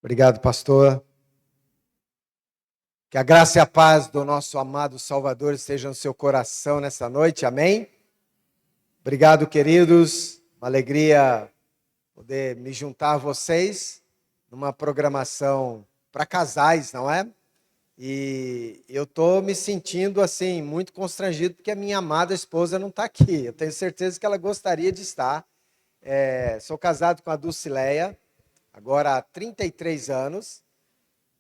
Obrigado, pastor. Que a graça e a paz do nosso amado Salvador estejam no seu coração nessa noite, amém? Obrigado, queridos. Uma alegria poder me juntar a vocês numa programação para casais, não é? E eu estou me sentindo, assim, muito constrangido porque a minha amada esposa não está aqui. Eu tenho certeza que ela gostaria de estar. Sou casado com a Dulcileia, agora há 33 anos.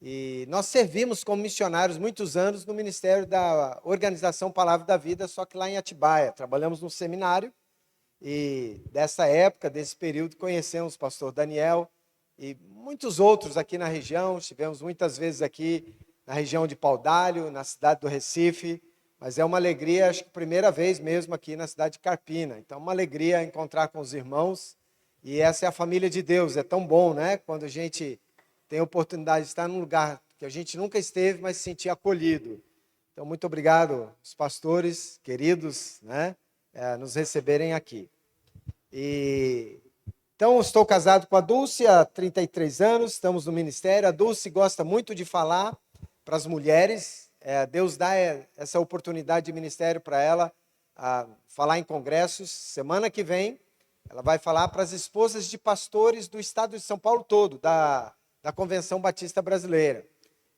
E nós servimos como missionários muitos anos no Ministério da Organização Palavra da Vida, só que lá em Atibaia. Trabalhamos num seminário e dessa época, desse período, conhecemos o pastor Daniel e muitos outros aqui na região. Estivemos muitas vezes aqui na região de Paudalho, na cidade do Recife, mas é uma alegria, acho que primeira vez mesmo aqui na cidade de Carpina. Então, uma alegria encontrar com os irmãos e essa é a família de Deus. É tão bom, né? Quando a gente tem a oportunidade de estar num lugar que a gente nunca esteve, mas se sentir acolhido. Então, muito obrigado, os pastores queridos, né, nos receberem aqui. Então, estou casado com a Dulce há 33 anos, estamos no ministério. A Dulce gosta muito de falar para as mulheres. Deus dá essa oportunidade de ministério para ela, falar em congressos. Semana que vem, ela vai falar para as esposas de pastores do estado de São Paulo todo, da Convenção Batista Brasileira.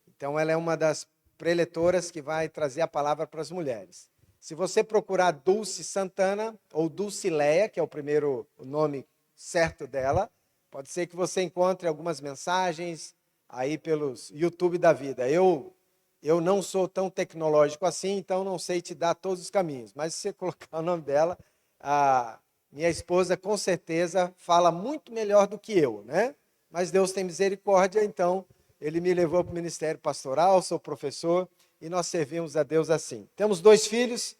Então, ela é uma das preletoras que vai trazer a palavra para as mulheres. Se você procurar Dulce Santana, ou Dulcileia, que é o nome certo dela, pode ser que você encontre algumas mensagens aí pelos YouTube da vida. Eu não sou tão tecnológico assim, então não sei te dar todos os caminhos, mas se você colocar o nome dela, a minha esposa com certeza fala muito melhor do que eu, né? Mas Deus tem misericórdia, então Ele me levou para o ministério pastoral, sou professor, e nós servimos a Deus assim. Temos 2 filhos,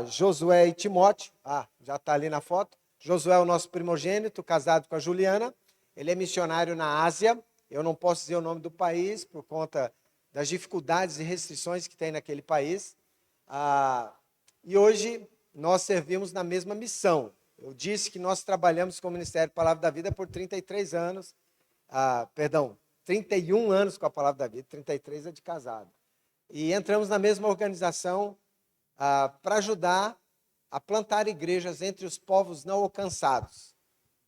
Josué e Timóteo, já está ali na foto. Josué é o nosso primogênito, casado com a Juliana, ele é missionário na Ásia, eu não posso dizer o nome do país, por conta das dificuldades e restrições que tem naquele país, e hoje nós servimos na mesma missão. Eu disse que nós trabalhamos com o Ministério Palavra da Vida por 33 anos, 31 anos com a Palavra da Vida, 33 é de casado. E entramos na mesma organização para ajudar a plantar igrejas entre os povos não alcançados.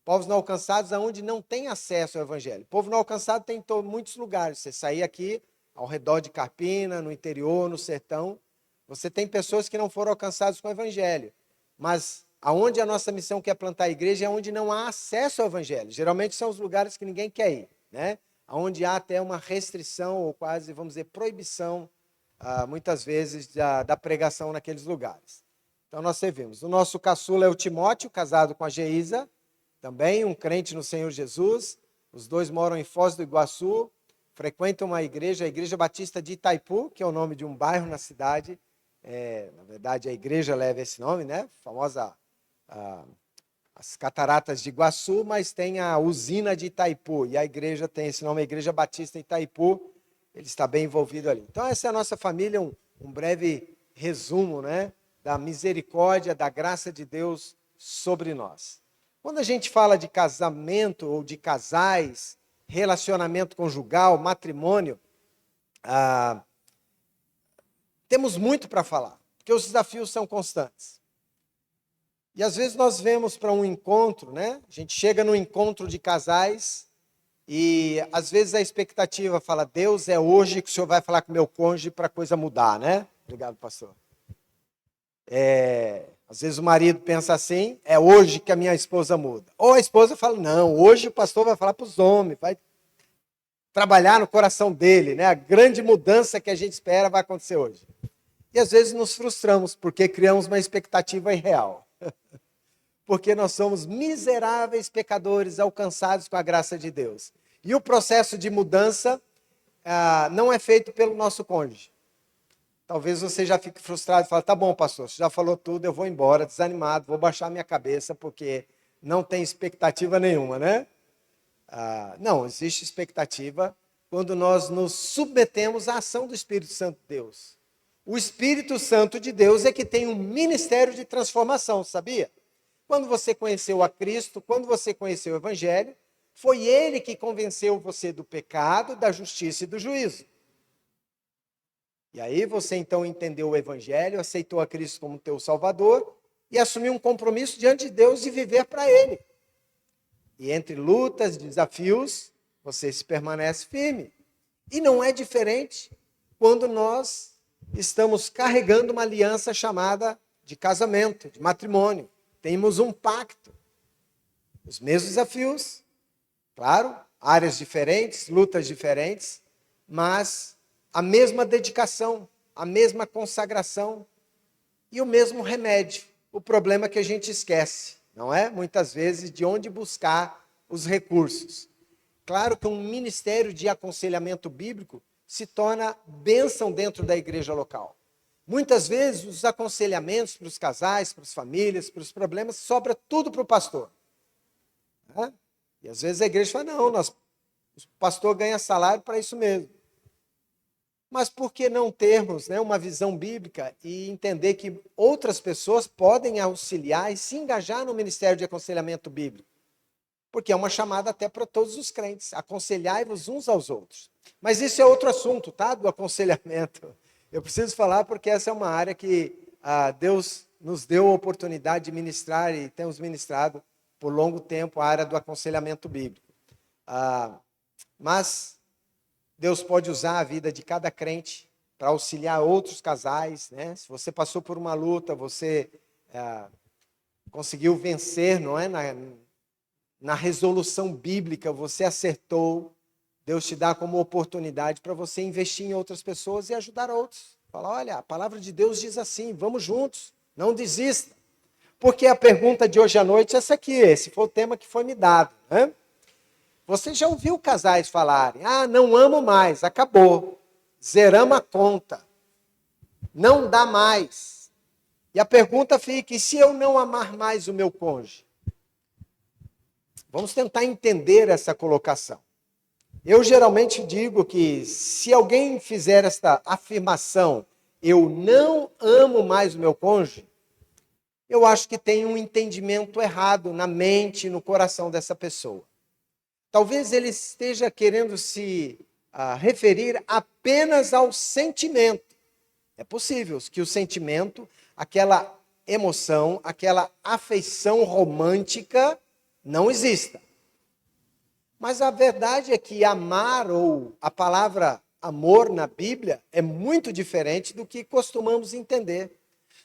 Povos não alcançados onde não tem acesso ao Evangelho. Povo não alcançado tem em muitos lugares. Você sair aqui, ao redor de Carpina, no interior, no sertão, você tem pessoas que não foram alcançadas com o Evangelho. Mas aonde a nossa missão que é plantar a igreja é onde não há acesso ao Evangelho. Geralmente são os lugares que ninguém quer ir, né? Onde há até uma restrição ou quase, vamos dizer, proibição, muitas vezes, da pregação naqueles lugares. Então nós servimos. O nosso caçula é o Timóteo, casado com a Geisa, também um crente no Senhor Jesus. Os dois moram em Foz do Iguaçu, frequentam uma igreja, a Igreja Batista de Itaipu, que é o nome de um bairro na cidade. Na verdade, a igreja leva esse nome, né? Famosa as Cataratas de Iguaçu, mas tem a usina de Itaipu, e a igreja tem esse nome, a Igreja Batista Itaipu, ele está bem envolvido ali. Então, essa é a nossa família, um breve resumo, né, da misericórdia, da graça de Deus sobre nós. Quando a gente fala de casamento ou de casais, relacionamento conjugal, matrimônio, temos muito para falar, porque os desafios são constantes. E às vezes nós vemos para um encontro, né? A gente chega num encontro de casais e às vezes a expectativa fala, Deus, é hoje que o senhor vai falar com o meu cônjuge para a coisa mudar, né? Obrigado, pastor. Às vezes o marido pensa assim, é hoje que a minha esposa muda. Ou a esposa fala, não, hoje o pastor vai falar para os homens, vai trabalhar no coração dele, né? A grande mudança que a gente espera vai acontecer hoje. E às vezes nos frustramos porque criamos uma expectativa irreal. Porque nós somos miseráveis pecadores alcançados com a graça de Deus. E o processo de mudança não é feito pelo nosso cônjuge. Talvez você já fique frustrado e fale, tá bom, pastor, você já falou tudo, eu vou embora, desanimado, vou baixar minha cabeça, porque não tem expectativa nenhuma, né? Não, existe expectativa quando nós nos submetemos à ação do Espírito Santo de Deus. O Espírito Santo de Deus é que tem um ministério de transformação, sabia? Quando você conheceu a Cristo, quando você conheceu o Evangelho, Foi ele que convenceu você do pecado, da justiça e do juízo. E aí você então entendeu o Evangelho, aceitou a Cristo como teu Salvador e assumiu um compromisso diante de Deus de viver para Ele. E entre lutas, desafios, você se permanece firme. E não é diferente quando nós estamos carregando uma aliança chamada de casamento, de matrimônio. Temos um pacto. Os mesmos desafios, claro, áreas diferentes, lutas diferentes, mas a mesma dedicação, a mesma consagração e o mesmo remédio. O problema é que a gente esquece, não é? Muitas vezes, de onde buscar os recursos. Claro que um ministério de aconselhamento bíblico se torna bênção dentro da igreja local. Muitas vezes, os aconselhamentos para os casais, para as famílias, para os problemas, sobra tudo para o pastor. Né? E às vezes a igreja fala, não, o pastor ganha salário para isso mesmo. Mas por que não termos, né, uma visão bíblica e entender que outras pessoas podem auxiliar e se engajar no ministério de aconselhamento bíblico? Porque é uma chamada até para todos os crentes, aconselhai-vos uns aos outros. Mas isso é outro assunto, tá? Do aconselhamento. Eu preciso falar porque essa é uma área que Deus nos deu a oportunidade de ministrar e temos ministrado por longo tempo a área do aconselhamento bíblico. Mas Deus pode usar a vida de cada crente para auxiliar outros casais, né? Se você passou por uma luta, você conseguiu vencer, não é? Na resolução bíblica, você acertou, Deus te dá como oportunidade para você investir em outras pessoas e ajudar outros. Fala, olha, a palavra de Deus diz assim, vamos juntos, não desista. Porque a pergunta de hoje à noite é essa aqui, esse foi o tema que foi me dado, né? Você já ouviu casais falarem, não amo mais, acabou, zeramos a conta, não dá mais. E a pergunta fica, e se eu não amar mais o meu cônjuge? Vamos tentar entender essa colocação. Eu geralmente digo que se alguém fizer esta afirmação, eu não amo mais o meu cônjuge, eu acho que tem um entendimento errado na mente e no coração dessa pessoa. Talvez ele esteja querendo se referir apenas ao sentimento. É possível que o sentimento, aquela emoção, aquela afeição romântica não exista. Mas a verdade é que amar, ou a palavra amor na Bíblia, é muito diferente do que costumamos entender.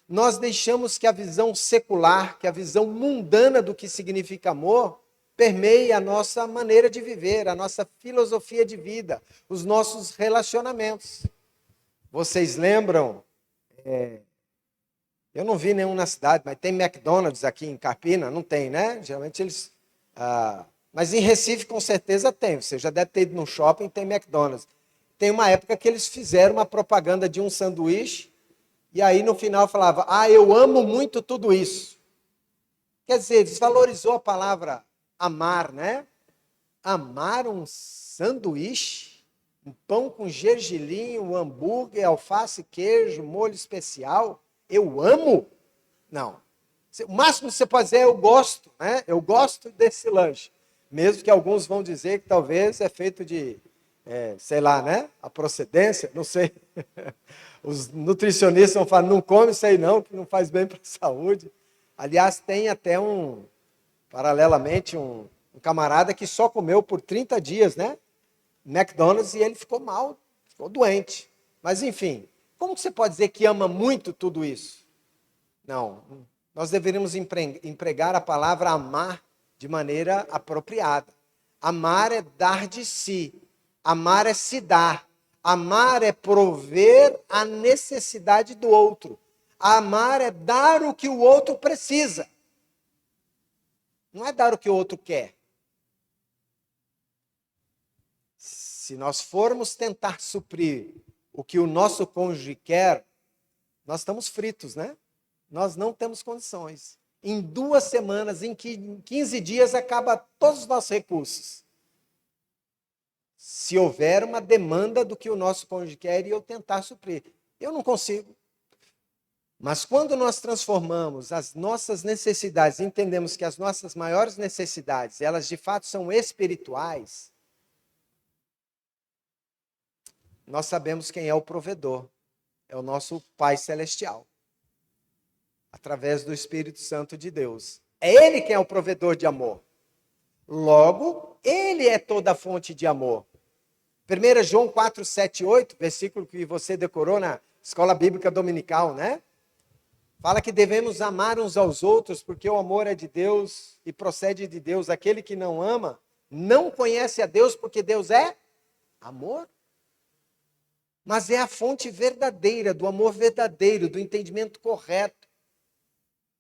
Nós deixamos que a visão secular, que a visão mundana do que significa amor, permeie a nossa maneira de viver, a nossa filosofia de vida, os nossos relacionamentos. Vocês lembram? Eu não vi nenhum na cidade, mas tem McDonald's aqui em Carpina? Não tem, né? Geralmente eles... mas em Recife com certeza tem. Você já deve ter ido num shopping, tem McDonald's. Tem uma época que eles fizeram uma propaganda de um sanduíche, e aí no final falava, eu amo muito tudo isso. Quer dizer, desvalorizou a palavra amar, né? Amar um sanduíche, um pão com gergelim, um hambúrguer, alface, queijo, molho especial. Eu amo? Não. O máximo que você pode dizer é eu gosto, né? Eu gosto desse lanche. Mesmo que alguns vão dizer que talvez é feito de, sei lá, né? A procedência, não sei. Os nutricionistas vão falar, não come isso aí não, que não faz bem para a saúde. Aliás, tem até paralelamente, um camarada que só comeu por 30 dias, né? McDonald's, e ele ficou mal, ficou doente. Mas enfim, como que você pode dizer que ama muito tudo isso? Não, nós deveríamos empregar a palavra amar de maneira apropriada. Amar é dar de si, amar é se dar, amar é prover a necessidade do outro, amar é dar o que o outro precisa. Não é dar o que o outro quer. Se nós formos tentar suprir o que o nosso cônjuge quer, nós estamos fritos, né? Nós não temos condições. Em 2 semanas, em 15 dias, acaba todos os nossos recursos. Se houver uma demanda do que o nosso cônjuge quer e eu tentar suprir. Eu não consigo. Mas quando nós transformamos as nossas necessidades, entendemos que as nossas maiores necessidades, elas de fato são espirituais, nós sabemos quem é o provedor. É o nosso Pai Celestial, através do Espírito Santo de Deus. É Ele quem é o provedor de amor. Logo, Ele é toda a fonte de amor. 1 João 4, 7, 8, versículo que você decorou na escola bíblica dominical, né? Fala que devemos amar uns aos outros, porque o amor é de Deus e procede de Deus. Aquele que não ama, não conhece a Deus, porque Deus é amor. Mas é a fonte verdadeira, do amor verdadeiro, do entendimento correto.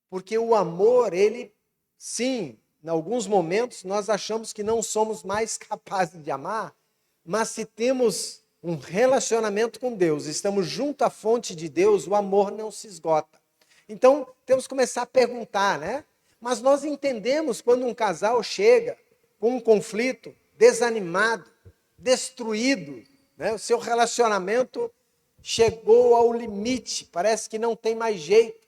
Porque o amor, ele, sim, em alguns momentos nós achamos que não somos mais capazes de amar, mas se temos um relacionamento com Deus, estamos junto à fonte de Deus, o amor não se esgota. Então, temos que começar a perguntar, né? Mas nós entendemos quando um casal chega com um conflito, desanimado, destruído, né? O seu relacionamento chegou ao limite, parece que não tem mais jeito,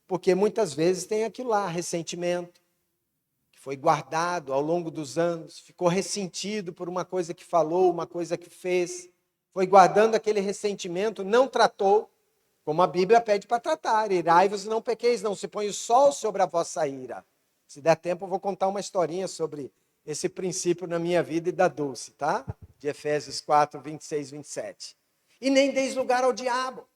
porque muitas vezes tem aquilo lá, ressentimento, que foi guardado ao longo dos anos, ficou ressentido por uma coisa que falou, uma coisa que fez, foi guardando aquele ressentimento, não tratou, como a Bíblia pede para tratar. Irai-vos e não pequeis, não se põe o sol sobre a vossa ira. Se der tempo, eu vou contar uma historinha sobre esse princípio na minha vida e da Dulce, tá? De Efésios 4, 26, 27. E nem deis lugar ao diabo.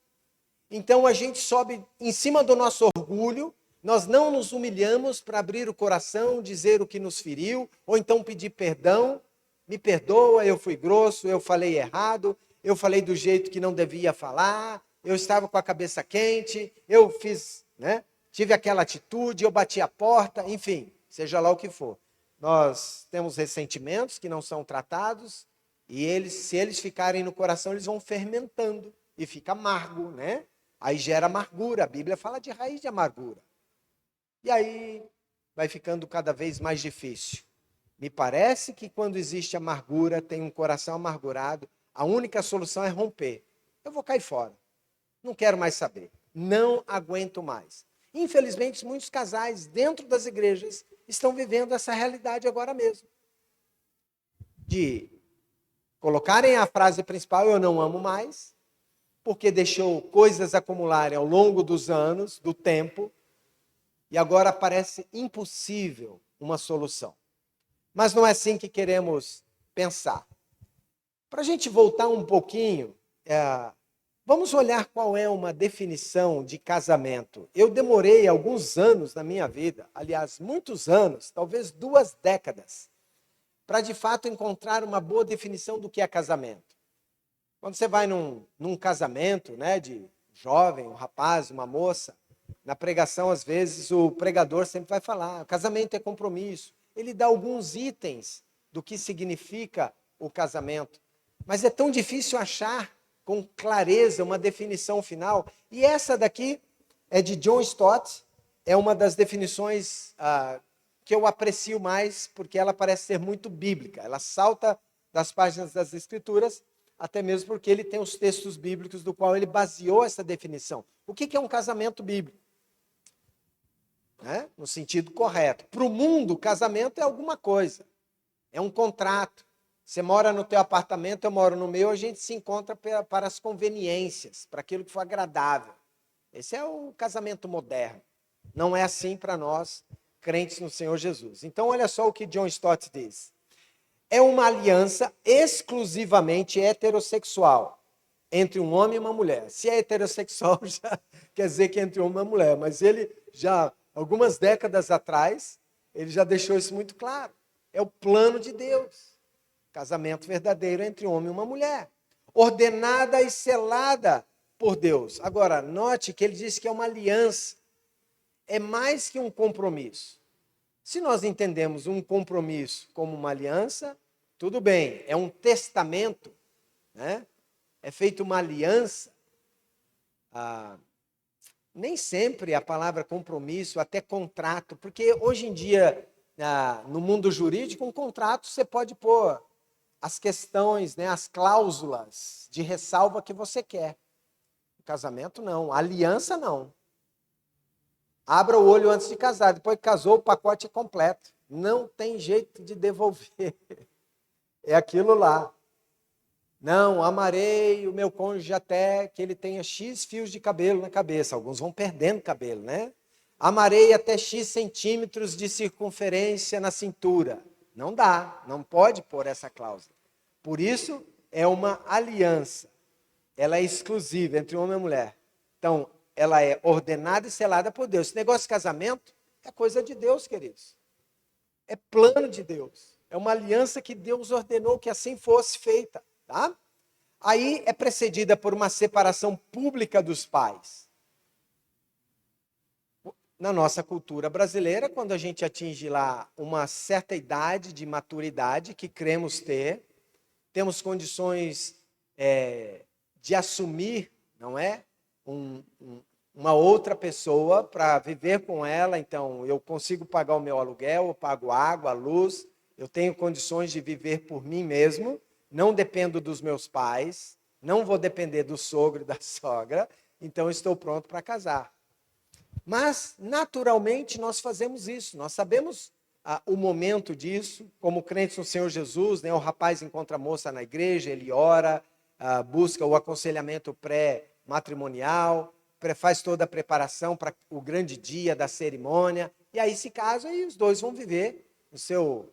Então a gente sobe em cima do nosso orgulho, nós não nos humilhamos para abrir o coração, dizer o que nos feriu, ou então pedir perdão. Me perdoa, eu fui grosso, eu falei errado, eu falei do jeito que não devia falar, eu estava com a cabeça quente, eu fiz, né? Tive aquela atitude, eu bati a porta, enfim, seja lá o que for. Nós temos ressentimentos que não são tratados, e eles, se eles ficarem no coração, eles vão fermentando, e fica amargo, né? Aí gera amargura, a Bíblia fala de raiz de amargura. E aí vai ficando cada vez mais difícil. Me parece que quando existe amargura, tem um coração amargurado, a única solução é romper. Eu vou cair fora. Não quero mais saber. Não aguento mais. Infelizmente, muitos casais dentro das igrejas estão vivendo essa realidade agora mesmo. De colocarem a frase principal, eu não amo mais, porque deixou coisas acumularem ao longo dos anos, do tempo, e agora parece impossível uma solução. Mas não é assim que queremos pensar. Para a gente voltar um pouquinho, vamos olhar qual é uma definição de casamento. Eu demorei alguns anos na minha vida, aliás, muitos anos, talvez 2 décadas, para de fato encontrar uma boa definição do que é casamento. Quando você vai num casamento, né, de jovem, um rapaz, uma moça, na pregação, às vezes, o pregador sempre vai falar, casamento é compromisso. Ele dá alguns itens do que significa o casamento. Mas é tão difícil achar com clareza uma definição final. E essa daqui é de John Stott, é uma das definições que eu aprecio mais, porque ela parece ser muito bíblica. Ela salta das páginas das Escrituras, até mesmo porque ele tem os textos bíblicos do qual ele baseou essa definição. O que é um casamento bíblico? Né? No sentido correto. Para o mundo, casamento é alguma coisa. É um contrato. Você mora no teu apartamento, eu moro no meu, a gente se encontra para as conveniências, para aquilo que for agradável. Esse é o casamento moderno. Não é assim para nós, crentes no Senhor Jesus. Então, olha só o que John Stott diz. É uma aliança exclusivamente heterossexual entre um homem e uma mulher. Se é heterossexual, já quer dizer que é entre um homem e uma mulher. Mas ele já, algumas décadas atrás, ele já deixou isso muito claro. É o plano de Deus. Casamento verdadeiro entre um homem e uma mulher. Ordenada e selada por Deus. Agora, note que ele diz que é uma aliança. É mais que um compromisso. Se nós entendemos um compromisso como uma aliança, tudo bem, é um testamento, né? É feita uma aliança. Nem sempre a palavra compromisso, até contrato, porque hoje em dia, no mundo jurídico, um contrato você pode pôr as questões, né, as cláusulas de ressalva que você quer. O casamento não, a aliança não. Abra o olho antes de casar. Depois que casou, o pacote é completo. Não tem jeito de devolver. É aquilo lá. Não, amarei o meu cônjuge até que ele tenha X fios de cabelo na cabeça. Alguns vão perdendo cabelo, né? Amarei até X centímetros de circunferência na cintura. Não dá, não pode pôr essa cláusula. Por isso, é uma aliança. Ela é exclusiva entre homem e mulher. Então, ela é ordenada e selada por Deus. Esse negócio de casamento é coisa de Deus, queridos. É plano de Deus. É uma aliança que Deus ordenou que assim fosse feita. Tá? Aí é precedida por uma separação pública dos pais. Na nossa cultura brasileira, quando a gente atinge lá uma certa idade de maturidade, que cremos ter, temos condições de assumir, não é? Uma outra pessoa para viver com ela, então eu consigo pagar o meu aluguel, eu pago água, luz, eu tenho condições de viver por mim mesmo, não dependo dos meus pais, não vou depender do sogro e da sogra, então estou pronto para casar. Mas, naturalmente, nós fazemos isso, nós sabemos o momento disso, como crentes no Senhor Jesus, né? O rapaz encontra a moça na igreja, ele ora, busca o aconselhamento pré-matrimonial, faz toda a preparação para o grande dia da cerimônia, e aí se casam e os dois vão viver no seu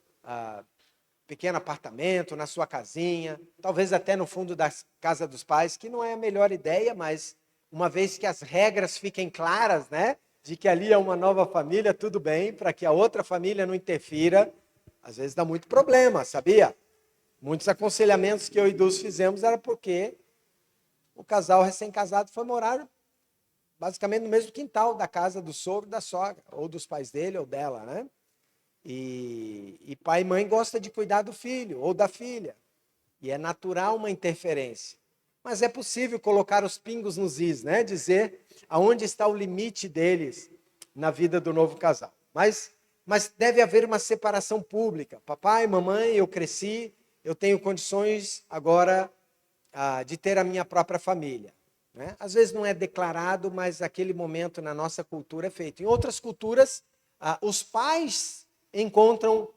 pequeno apartamento, na sua casinha, talvez até no fundo da casa dos pais, que não é a melhor ideia, mas uma vez que as regras fiquem claras, né, de que ali é uma nova família, tudo bem, para que a outra família não interfira, às vezes dá muito problema, sabia? Muitos aconselhamentos que eu e Dulce fizemos era porque o casal recém-casado foi morar basicamente no mesmo quintal da casa do sogro e da sogra, ou dos pais dele ou dela, né? E pai e mãe gostam de cuidar do filho ou da filha. E é natural uma interferência. Mas é possível colocar os pingos nos is, né? Dizer aonde está o limite deles na vida do novo casal. Mas deve haver uma separação pública. Papai, mamãe, eu cresci, eu tenho condições agora de ter a minha própria família. Né? Às vezes não é declarado, mas aquele momento na nossa cultura é feito. Em outras culturas, os pais encontram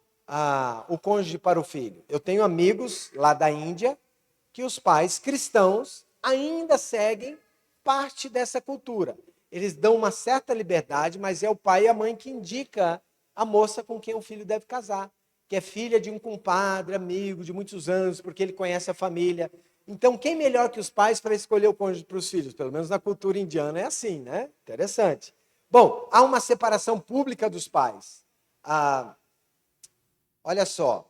o cônjuge para o filho. Eu tenho amigos lá da Índia que os pais cristãos ainda seguem parte dessa cultura. Eles dão uma certa liberdade, mas é o pai e a mãe que indica a moça com quem o filho deve casar, que é filha de um compadre, amigo de muitos anos, porque ele conhece a família. Então, quem melhor que os pais para escolher o cônjuge para os filhos? Pelo menos na cultura indiana é assim, né? Interessante. Bom, há uma separação pública dos pais. Olha só,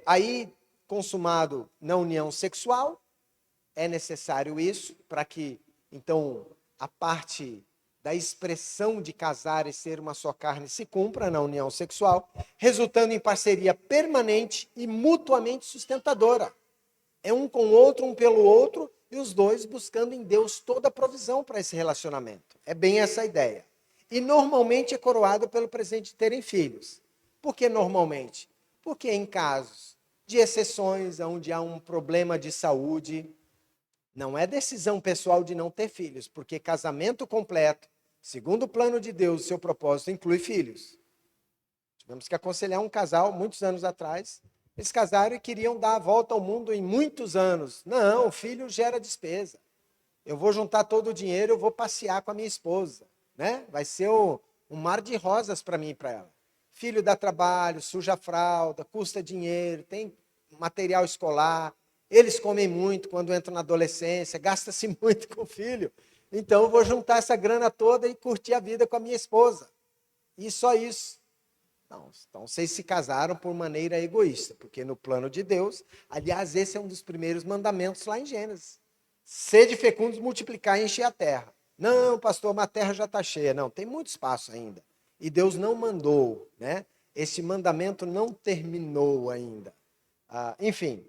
aí consumado na união sexual, é necessário isso para que, então, a parte da expressão de casar e ser uma só carne se cumpra na união sexual, resultando em parceria permanente e mutuamente sustentadora. É um com o outro, um pelo outro, e os dois buscando em Deus toda a provisão para esse relacionamento. É bem essa a ideia. E normalmente é coroado pelo presente de terem filhos. Por que normalmente? Porque em casos de exceções, onde há um problema de saúde, não é decisão pessoal de não ter filhos, porque casamento completo, segundo o plano de Deus, seu propósito inclui filhos. Tivemos que aconselhar um casal, muitos anos atrás, eles casaram e queriam dar a volta ao mundo em muitos anos. Não, o filho gera despesa. Eu vou juntar todo o dinheiro, eu vou passear com a minha esposa. Né? Vai ser um mar de rosas para mim e para ela. Filho dá trabalho, suja a fralda, custa dinheiro, tem material escolar. Eles comem muito quando entram na adolescência, gasta-se muito com o filho. Então eu vou juntar essa grana toda e curtir a vida com a minha esposa. E só isso. Não, então vocês se casaram por maneira egoísta, porque no plano de Deus, aliás, esse é um dos primeiros mandamentos lá em Gênesis. Sede fecundos, multiplicar e encher a terra. Não, pastor, mas a terra já está cheia. Não, tem muito espaço ainda. E Deus não mandou, né? Esse mandamento não terminou ainda. Enfim,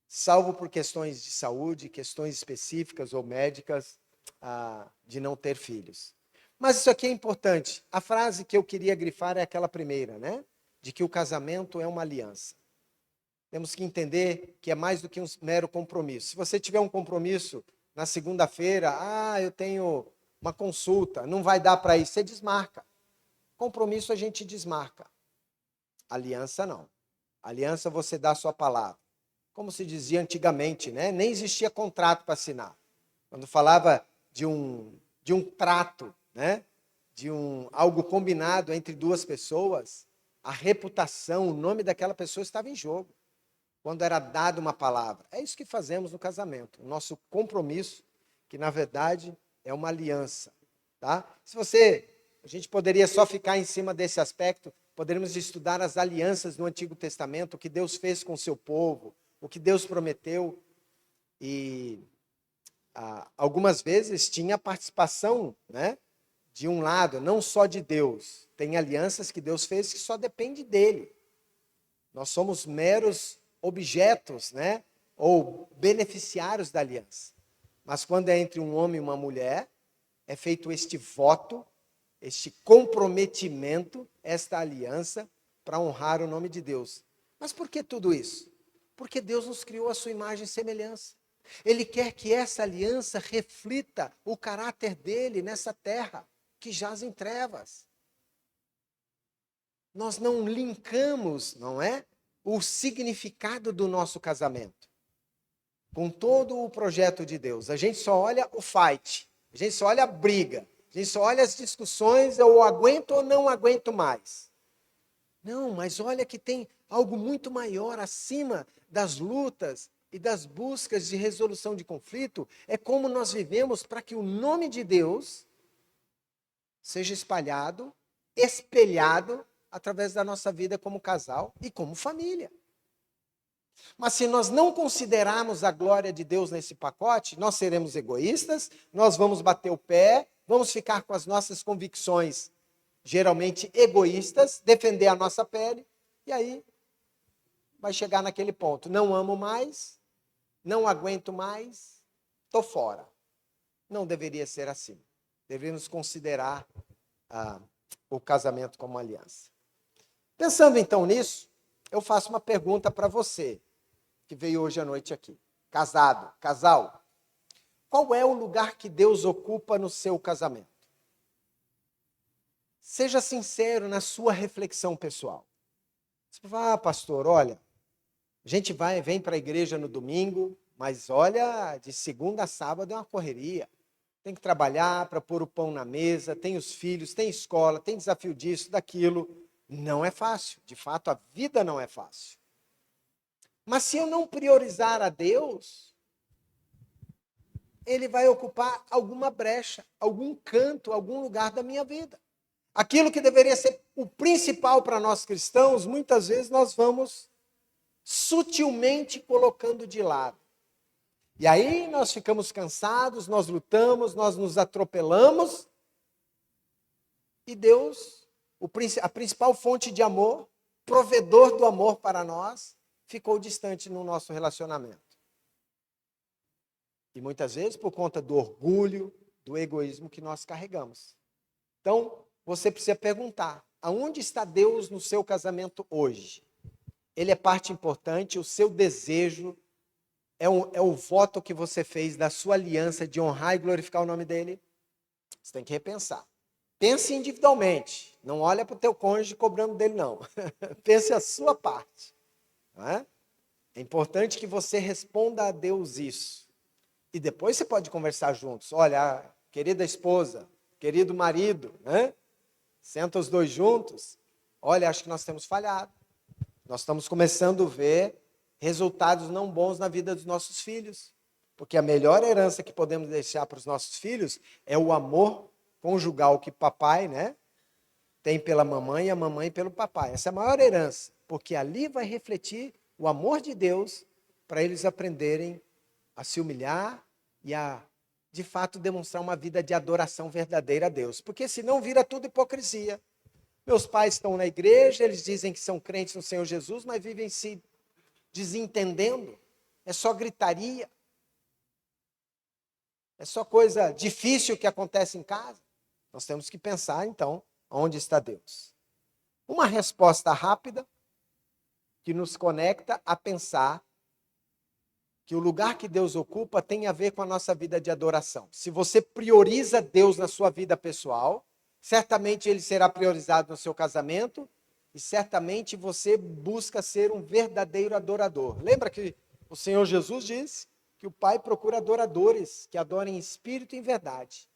salvo por questões de saúde, questões específicas ou médicas, de não ter filhos. Mas isso aqui é importante. A frase que eu queria grifar é aquela primeira, né? De que o casamento é uma aliança. Temos que entender que é mais do que um mero compromisso. Se você tiver um compromisso na segunda-feira, eu tenho uma consulta, não vai dar para ir, você desmarca. Compromisso a gente desmarca. Aliança não. Aliança você dá a sua palavra. Como se dizia antigamente, né? Nem existia contrato para assinar. Quando falava de um trato, né? Algo combinado entre duas pessoas, a reputação, o nome daquela pessoa estava em jogo. Quando era dada uma palavra. É isso que fazemos no casamento. O nosso compromisso, que na verdade é uma aliança. Tá? A gente poderia só ficar em cima desse aspecto, poderíamos estudar as alianças no Antigo Testamento, o que Deus fez com o seu povo, o que Deus prometeu. E algumas vezes tinha participação, né, de um lado, não só de Deus. Tem alianças que Deus fez que só depende dele. Nós somos meros objetos, né, ou beneficiários da aliança. Mas quando é entre um homem e uma mulher, é feito este voto, este comprometimento, esta aliança, para honrar o nome de Deus. Mas por que tudo isso? Porque Deus nos criou a sua imagem e semelhança. Ele quer que essa aliança reflita o caráter dele nessa terra, que jaz em trevas. Nós não linkamos, não é, o significado do nosso casamento com todo o projeto de Deus. A gente só olha o fight, a gente só olha a briga, a gente só olha as discussões, eu aguento ou não aguento mais. Não, mas olha que tem algo muito maior acima das lutas e das buscas de resolução de conflito, é como nós vivemos para que o nome de Deus seja espalhado, espelhado através da nossa vida como casal e como família. Mas se nós não considerarmos a glória de Deus nesse pacote, nós seremos egoístas, nós vamos bater o pé, vamos ficar com as nossas convicções, geralmente egoístas, defender a nossa pele, e aí vai chegar naquele ponto, não amo mais, não aguento mais, estou fora. Não deveria ser assim. Deveríamos considerar o casamento como aliança. Pensando então nisso, eu faço uma pergunta para você, que veio hoje à noite aqui. Casal, qual é o lugar que Deus ocupa no seu casamento? Seja sincero na sua reflexão pessoal. Você fala, pastor, olha, a gente vem para a igreja no domingo, mas olha, de segunda a sábado é uma correria. Tem que trabalhar para pôr o pão na mesa, tem os filhos, tem escola, tem desafio disso, daquilo. Não é fácil, de fato a vida não é fácil. Mas se eu não priorizar a Deus, Ele vai ocupar alguma brecha, algum canto, algum lugar da minha vida. Aquilo que deveria ser o principal para nós cristãos, muitas vezes nós vamos sutilmente colocando de lado. E aí nós ficamos cansados, nós lutamos, nós nos atropelamos, e Deus, a principal fonte de amor, provedor do amor para nós, ficou distante no nosso relacionamento. E muitas vezes por conta do orgulho, do egoísmo que nós carregamos. Então, você precisa perguntar, aonde está Deus no seu casamento hoje? Ele é parte importante, o seu desejo é o voto que você fez da sua aliança de honrar e glorificar o nome dele? Você tem que repensar. Pense individualmente, não olha para o teu cônjuge cobrando dele, não. Pense a sua parte. Não é? É importante que você responda a Deus isso. E depois você pode conversar juntos. Olha, querida esposa, querido marido, né? Senta os dois juntos. Olha, acho que nós temos falhado. Nós estamos começando a ver resultados não bons na vida dos nossos filhos. Porque a melhor herança que podemos deixar para os nossos filhos é o amor conjugal que papai, né, tem pela mamãe e a mamãe pelo papai. Essa é a maior herança. Porque ali vai refletir o amor de Deus para eles aprenderem a se humilhar e a, de fato, demonstrar uma vida de adoração verdadeira a Deus. Porque senão vira tudo hipocrisia. Meus pais estão na igreja, eles dizem que são crentes no Senhor Jesus, mas vivem se desentendendo. É só gritaria. É só coisa difícil que acontece em casa. Nós temos que pensar, então, onde está Deus? Uma resposta rápida que nos conecta a pensar que o lugar que Deus ocupa tem a ver com a nossa vida de adoração. Se você prioriza Deus na sua vida pessoal, certamente ele será priorizado no seu casamento e certamente você busca ser um verdadeiro adorador. Lembra que o Senhor Jesus diz que o Pai procura adoradores que adorem em espírito e em verdade.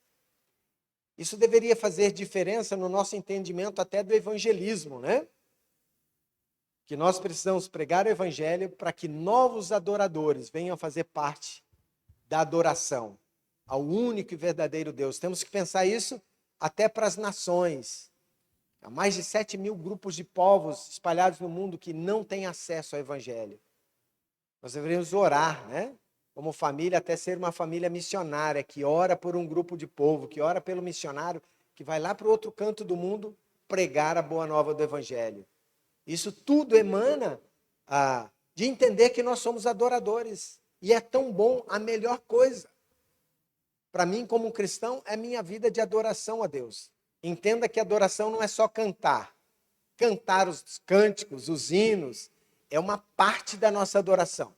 Isso deveria fazer diferença no nosso entendimento até do evangelismo, né? Que nós precisamos pregar o evangelho para que novos adoradores venham fazer parte da adoração ao único e verdadeiro Deus. Temos que pensar isso até para as nações. Há mais de 7.000 grupos de povos espalhados no mundo que não têm acesso ao evangelho. Nós deveríamos orar, né? Como família, até ser uma família missionária, que ora por um grupo de povo, que ora pelo missionário, que vai lá para o outro canto do mundo pregar a boa nova do evangelho. Isso tudo emana de entender que nós somos adoradores. E é tão bom, a melhor coisa. Para mim, como um cristão, é minha vida de adoração a Deus. Entenda que adoração não é só cantar. Cantar os cânticos, os hinos, é uma parte da nossa adoração.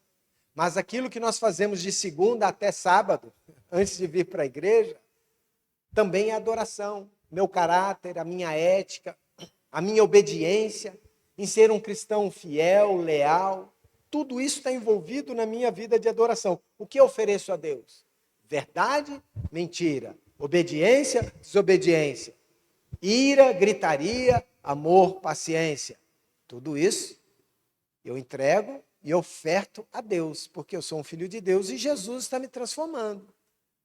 Mas aquilo que nós fazemos de segunda até sábado, antes de vir para a igreja, também é adoração. Meu caráter, a minha ética, a minha obediência, em ser um cristão fiel, leal, tudo isso está envolvido na minha vida de adoração. O que eu ofereço a Deus? Verdade, mentira. Obediência, desobediência. Ira, gritaria, amor, paciência. Tudo isso eu entrego e oferto a Deus, porque eu sou um filho de Deus e Jesus está me transformando.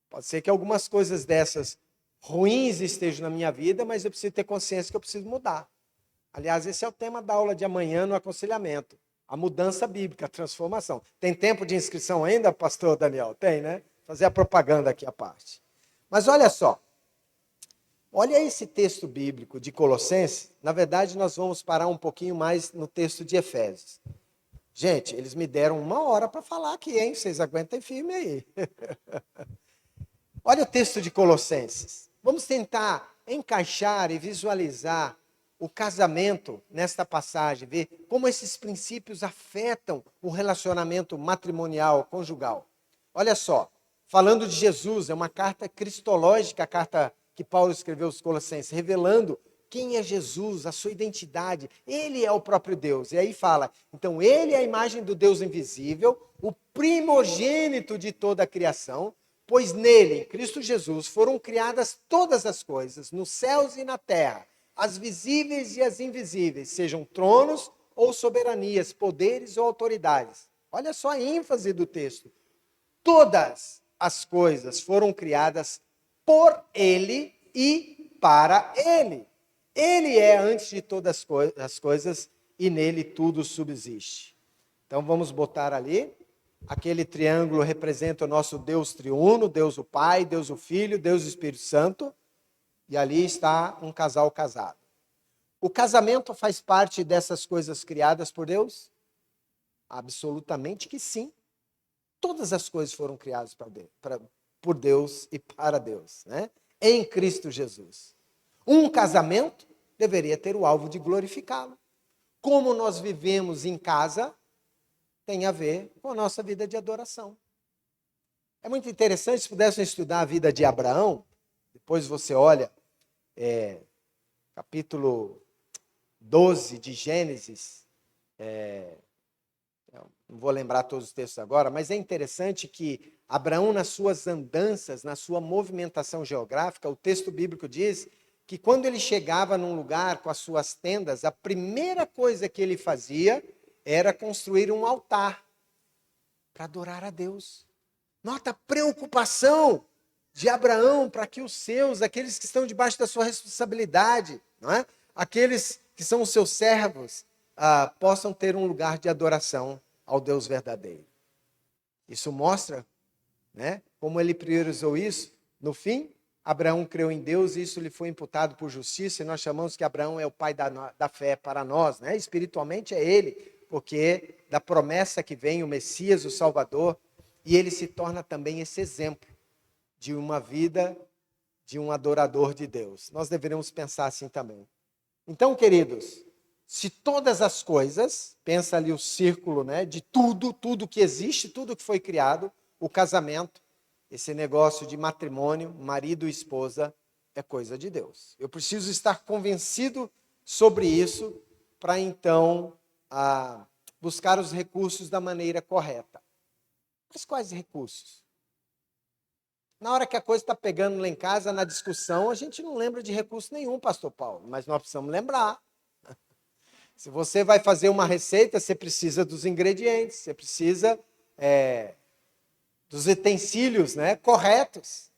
Pode ser que algumas coisas dessas ruins estejam na minha vida, mas eu preciso ter consciência que eu preciso mudar. Aliás, esse é o tema da aula de amanhã no aconselhamento. A mudança bíblica, a transformação. Tem tempo de inscrição ainda, pastor Daniel? Tem, né? Fazer a propaganda aqui à parte. Mas olha só. Olha esse texto bíblico de Colossenses. Na verdade, nós vamos parar um pouquinho mais no texto de Efésios. Gente, eles me deram 1 hora para falar aqui, hein? Vocês aguentem firme aí. Olha o texto de Colossenses. Vamos tentar encaixar e visualizar o casamento nesta passagem, ver como esses princípios afetam o relacionamento matrimonial, conjugal. Olha só, falando de Jesus, é uma carta cristológica, a carta que Paulo escreveu aos Colossenses, revelando quem é Jesus, a sua identidade. Ele é o próprio Deus. E aí fala, então ele é a imagem do Deus invisível, o primogênito de toda a criação, pois nele, em Cristo Jesus, foram criadas todas as coisas, nos céus e na terra, as visíveis e as invisíveis, sejam tronos ou soberanias, poderes ou autoridades. Olha só a ênfase do texto. Todas as coisas foram criadas por ele e para ele. Ele é antes de todas as coisas e nele tudo subsiste. Então vamos botar ali. Aquele triângulo representa o nosso Deus triuno, Deus o Pai, Deus o Filho, Deus o Espírito Santo. E ali está um casal casado. O casamento faz parte dessas coisas criadas por Deus? Absolutamente que sim. Todas as coisas foram criadas por Deus e para Deus, né? Em Cristo Jesus. Um casamento deveria ter o alvo de glorificá-lo. Como nós vivemos em casa, tem a ver com a nossa vida de adoração. É muito interessante, se pudessem estudar a vida de Abraão, depois você olha, capítulo 12 de Gênesis, não vou lembrar todos os textos agora, mas é interessante que Abraão, nas suas andanças, na sua movimentação geográfica, o texto bíblico diz que quando ele chegava num lugar com as suas tendas, a primeira coisa que ele fazia era construir um altar para adorar a Deus. Nota a preocupação de Abraão para que os seus, aqueles que estão debaixo da sua responsabilidade, não é? Aqueles que são os seus servos, possam ter um lugar de adoração ao Deus verdadeiro. Isso mostra, né, como ele priorizou isso. No fim, Abraão creu em Deus e isso lhe foi imputado por justiça, e nós chamamos que Abraão é o pai da fé para nós, né? Espiritualmente é ele, porque da promessa que vem o Messias, o Salvador, e ele se torna também esse exemplo de uma vida de um adorador de Deus. Nós deveríamos pensar assim também. Então, queridos, se todas as coisas, pensa ali o círculo, né, de tudo que existe, tudo que foi criado, o casamento, esse negócio de matrimônio, marido e esposa, é coisa de Deus. Eu preciso estar convencido sobre isso para então buscar os recursos da maneira correta. Mas quais recursos? Na hora que a coisa está pegando lá em casa, na discussão, a gente não lembra de recurso nenhum, pastor Paulo, mas nós precisamos lembrar. Se você vai fazer uma receita, você precisa dos ingredientes, você precisa dos utensílios, né, corretos.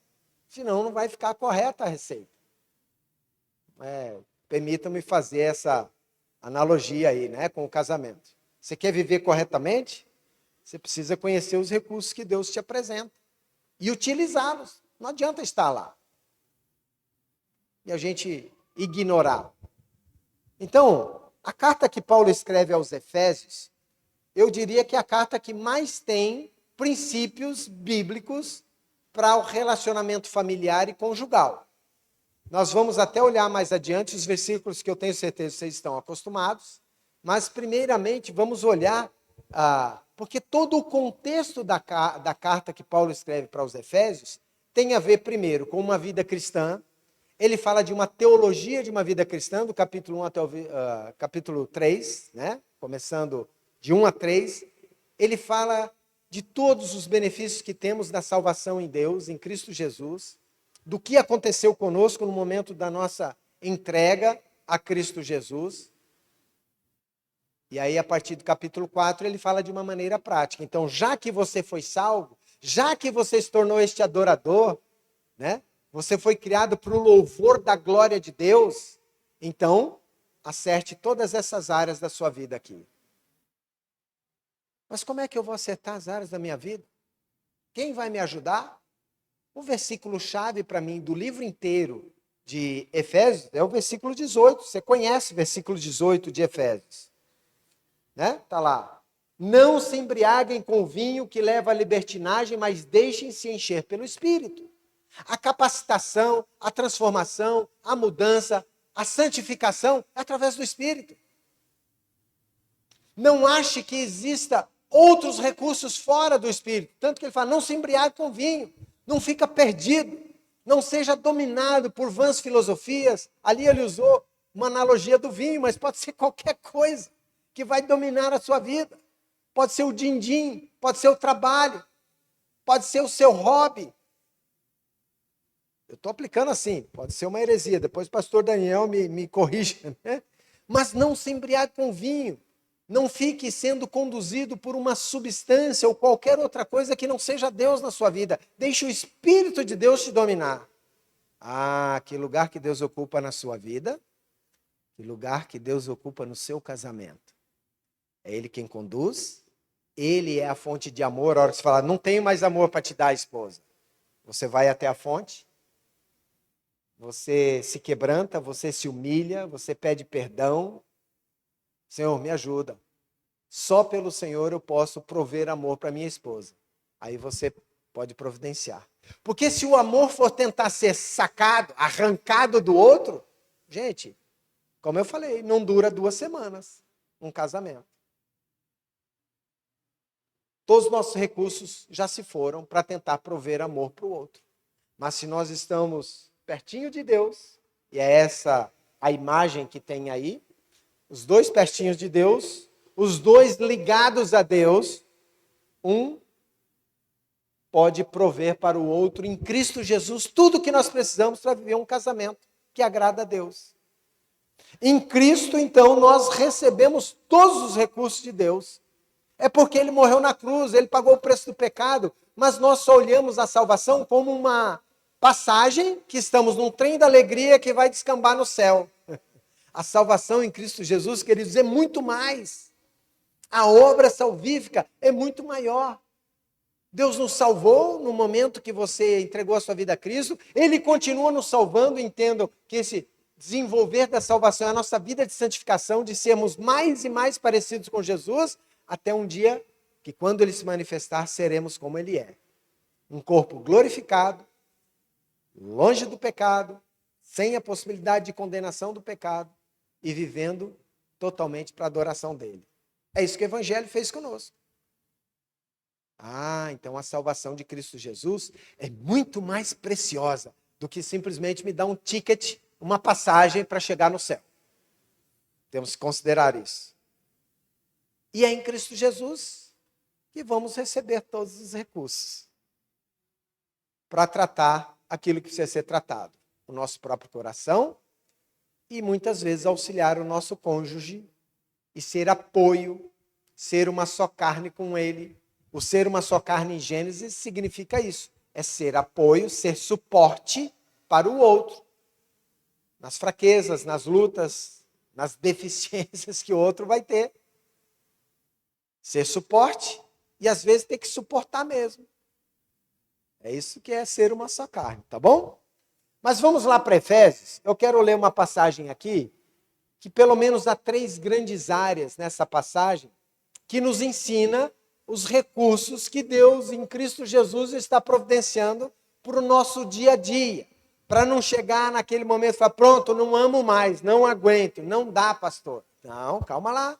Senão não vai ficar correta a receita. Permitam-me fazer essa analogia aí, né, com o casamento. Você quer viver corretamente? Você precisa conhecer os recursos que Deus te apresenta e utilizá-los. Não adianta estar lá e a gente ignorar. Então, a carta que Paulo escreve aos Efésios, eu diria que é a carta que mais tem princípios bíblicos para o relacionamento familiar e conjugal. Nós vamos até olhar mais adiante os versículos que eu tenho certeza que vocês estão acostumados, mas primeiramente vamos olhar, porque todo o contexto da carta que Paulo escreve para os Efésios tem a ver primeiro com uma vida cristã. Ele fala de uma teologia de uma vida cristã, do capítulo 1 até o capítulo 3, né? Começando de 1 a 3. Ele fala de todos os benefícios que temos da salvação em Deus, em Cristo Jesus, do que aconteceu conosco no momento da nossa entrega a Cristo Jesus. E aí, a partir do capítulo 4, ele fala de uma maneira prática. Então, já que você foi salvo, já que você se tornou este adorador, né? Você foi criado para o louvor da glória de Deus, então, acerte todas essas áreas da sua vida aqui. Mas como é que eu vou acertar as áreas da minha vida? Quem vai me ajudar? O versículo-chave para mim do livro inteiro de Efésios é o versículo 18. Você conhece o versículo 18 de Efésios? Né? Está lá. Não se embriaguem com vinho que leva à libertinagem, mas deixem-se encher pelo Espírito. A capacitação, a transformação, a mudança, a santificação é através do Espírito. Não ache que exista outros recursos fora do Espírito. Tanto que ele fala, não se embriague com vinho, não fica perdido, não seja dominado por vãs filosofias. Ali ele usou uma analogia do vinho, mas pode ser qualquer coisa que vai dominar a sua vida. Pode ser o din-din, pode ser o trabalho, pode ser o seu hobby. Eu estou aplicando assim, pode ser uma heresia, depois o pastor Daniel me corrija, né? Mas não se embriague com vinho, não fique sendo conduzido por uma substância ou qualquer outra coisa que não seja Deus na sua vida. Deixe o Espírito de Deus te dominar. Que lugar que Deus ocupa na sua vida, que lugar que Deus ocupa no seu casamento. É Ele quem conduz, Ele é a fonte de amor. A hora que você fala, não tenho mais amor para te dar, esposa. Você vai até a fonte, você se quebranta, você se humilha, você pede perdão. Senhor, me ajuda. Só pelo Senhor eu posso prover amor para minha esposa. Aí você pode providenciar. Porque se o amor for tentar ser sacado, arrancado do outro, gente, como eu falei, não dura 2 semanas um casamento. Todos os nossos recursos já se foram para tentar prover amor para o outro. Mas se nós estamos pertinho de Deus, e é essa a imagem que tem aí, os dois pertinhos de Deus, os dois ligados a Deus, um pode prover para o outro em Cristo Jesus tudo o que nós precisamos para viver um casamento que agrada a Deus. Em Cristo, então, nós recebemos todos os recursos de Deus. É porque Ele morreu na cruz, Ele pagou o preço do pecado, mas nós só olhamos a salvação como uma passagem, que estamos num trem da alegria que vai descambar no céu. A salvação em Cristo Jesus, queridos, é muito mais. A obra salvífica é muito maior. Deus nos salvou no momento que você entregou a sua vida a Cristo. Ele continua nos salvando. Entendam que esse desenvolver da salvação é a nossa vida de santificação, de sermos mais e mais parecidos com Jesus, até um dia que, quando Ele se manifestar, seremos como Ele é. Um corpo glorificado, longe do pecado, sem a possibilidade de condenação do pecado e vivendo totalmente para a adoração dele. É isso que o Evangelho fez conosco. Então a salvação de Cristo Jesus é muito mais preciosa do que simplesmente me dar um ticket, uma passagem para chegar no céu. Temos que considerar isso. E é em Cristo Jesus que vamos receber todos os recursos para tratar aquilo que precisa ser tratado. O nosso próprio coração e muitas vezes auxiliar o nosso cônjuge e ser apoio, ser uma só carne com ele. O ser uma só carne em Gênesis significa isso. É ser apoio, ser suporte para o outro. Nas fraquezas, nas lutas, nas deficiências que o outro vai ter. Ser suporte e às vezes ter que suportar mesmo. É isso que é ser uma só carne, tá bom? Mas vamos lá para Efésios. Eu quero ler uma passagem aqui, que pelo menos há 3 grandes áreas nessa passagem, que nos ensina os recursos que Deus, em Cristo Jesus, está providenciando para o nosso dia a dia. Para não chegar naquele momento e falar, pronto, não amo mais, não aguento, não dá, pastor. Não, calma lá.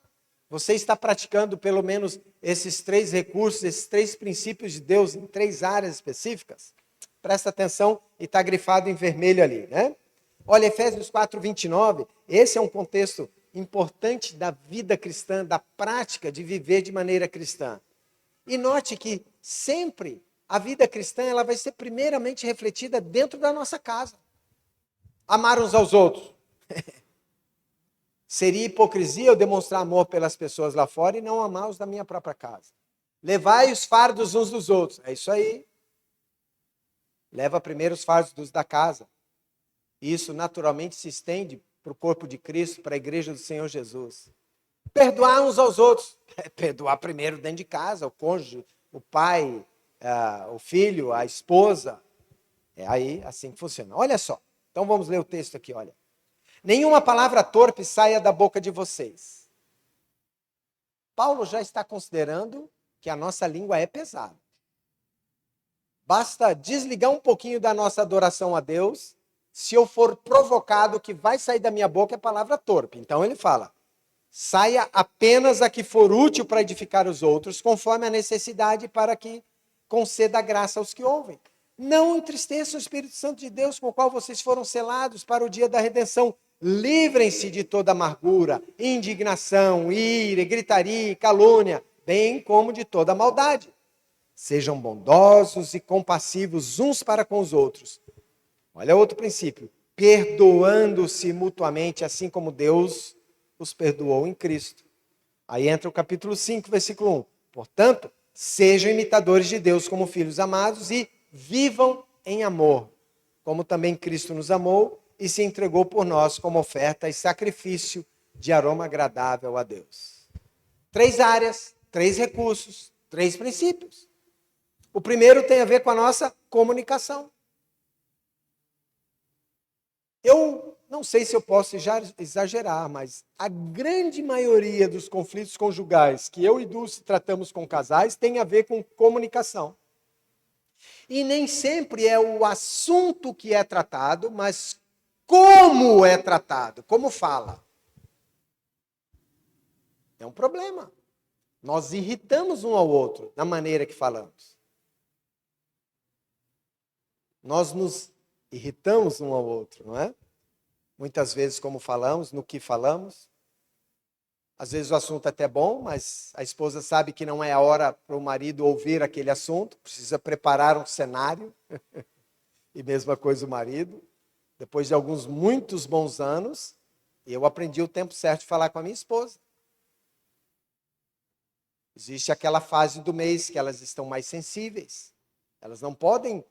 Você está praticando pelo menos esses 3 recursos, esses 3 princípios de Deus em 3 áreas específicas? Presta atenção e está grifado em vermelho ali, né? Olha, Efésios 4:29, esse é um contexto importante da vida cristã, da prática de viver de maneira cristã. E note que sempre a vida cristã ela vai ser primeiramente refletida dentro da nossa casa. Amar uns aos outros. Seria hipocrisia eu demonstrar amor pelas pessoas lá fora e não amar os da minha própria casa. Levai os fardos uns dos outros. É isso aí. Leva primeiro os fardos dos da casa. Isso naturalmente se estende para o corpo de Cristo, para a igreja do Senhor Jesus. Perdoar uns aos outros. Perdoar primeiro dentro de casa, o cônjuge, o pai, o filho, a esposa. É aí assim que funciona. Olha só. Então vamos ler o texto aqui, olha. Nenhuma palavra torpe saia da boca de vocês. Paulo já está considerando que a nossa língua é pesada. Basta desligar um pouquinho da nossa adoração a Deus, se eu for provocado, o que vai sair da minha boca é palavra torpe. Então ele fala, saia apenas a que for útil para edificar os outros, conforme a necessidade para que conceda graça aos que ouvem. Não entristeça o Espírito Santo de Deus, com o qual vocês foram selados para o dia da redenção. Livrem-se de toda amargura, indignação, ira, gritaria, calúnia, bem como de toda maldade. Sejam bondosos e compassivos uns para com os outros. Olha outro princípio. Perdoando-se mutuamente, assim como Deus os perdoou em Cristo. Aí entra o capítulo 5, versículo 1. Portanto, sejam imitadores de Deus como filhos amados e vivam em amor, como também Cristo nos amou e se entregou por nós como oferta e sacrifício de aroma agradável a Deus. 3 áreas, 3 recursos, 3 princípios. O primeiro tem a ver com a nossa comunicação. Eu não sei se eu posso exagerar, mas a grande maioria dos conflitos conjugais que eu e Dulce tratamos com casais tem a ver com comunicação. E nem sempre é o assunto que é tratado, mas como é tratado, como fala. É um problema. Nós irritamos um ao outro na maneira que falamos. Nós nos irritamos um ao outro, não é? Muitas vezes como falamos, no que falamos. Às vezes o assunto é até bom, mas a esposa sabe que não é a hora para o marido ouvir aquele assunto, precisa preparar um cenário. E mesma coisa o marido. Depois de muitos bons anos, eu aprendi o tempo certo de falar com a minha esposa. Existe aquela fase do mês que elas estão mais sensíveis. Elas não podem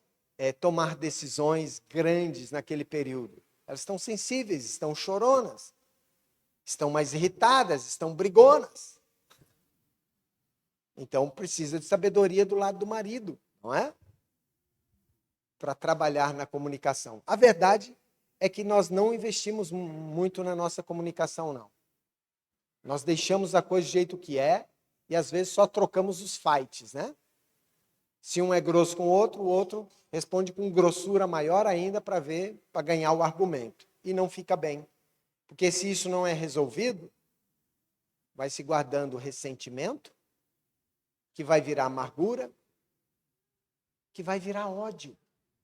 tomar decisões grandes naquele período. Elas estão sensíveis, estão choronas, estão mais irritadas, estão brigonas. Então precisa de sabedoria do lado do marido, não é? Para trabalhar na comunicação. A verdade é que nós não investimos muito na nossa comunicação, não. Nós deixamos a coisa do jeito que é e às vezes só trocamos os fights, né? Se um é grosso com o outro responde com grossura maior ainda para ganhar o argumento. E não fica bem. Porque se isso não é resolvido, vai se guardando ressentimento, que vai virar amargura, que vai virar ódio.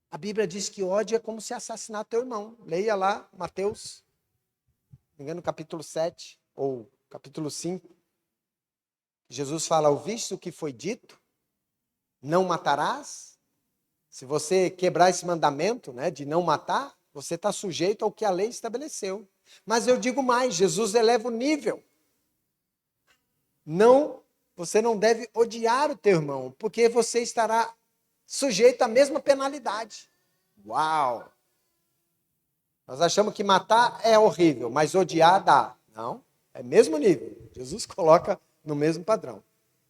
A Bíblia diz que ódio é como se assassinar teu irmão. Leia lá, Mateus, não me engano, capítulo 7, ou capítulo 5. Jesus fala, ouviste o que foi dito? Não matarás? Se você quebrar esse mandamento, né, de não matar, você está sujeito ao que a lei estabeleceu. Mas eu digo mais, Jesus eleva o nível. Não, você não deve odiar o teu irmão, porque você estará sujeito à mesma penalidade. Uau! Nós achamos que matar é horrível, mas odiar dá. Não, é mesmo nível. Jesus coloca no mesmo padrão.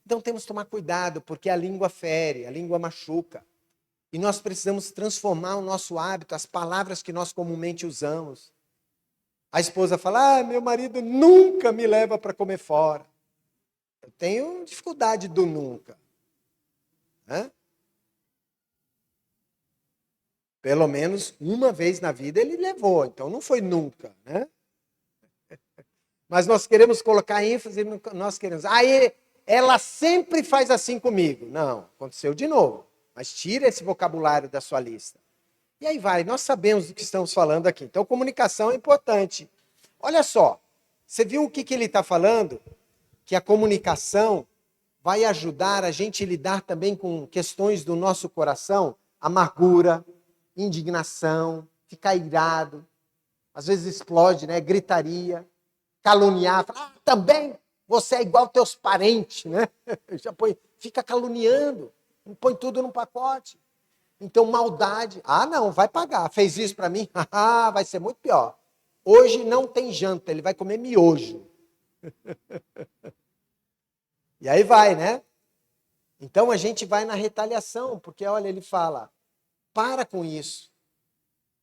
Então temos que tomar cuidado, porque a língua fere, a língua machuca. E nós precisamos transformar o nosso hábito, as palavras que nós comumente usamos. A esposa fala, meu marido nunca me leva para comer fora. Eu tenho dificuldade do nunca. Né? Pelo menos uma vez na vida ele levou, então não foi nunca. Né? Mas nós queremos colocar ênfase, nós queremos. Aí ela sempre faz assim comigo. Não, aconteceu de novo. Mas tira esse vocabulário da sua lista. E aí vai, nós sabemos do que estamos falando aqui. Então, comunicação é importante. Olha só, você viu o que ele está falando? Que a comunicação vai ajudar a gente a lidar também com questões do nosso coração, amargura, indignação, ficar irado, às vezes explode, né? Gritaria, caluniar, falar, também você é igual teus parentes, né? Já fica caluniando, põe tudo num pacote. Então, maldade, não, vai pagar, fez isso para mim, vai ser muito pior. Hoje não tem janta, ele vai comer miojo. E aí vai, né? Então a gente vai na retaliação, porque olha, ele fala, para com isso,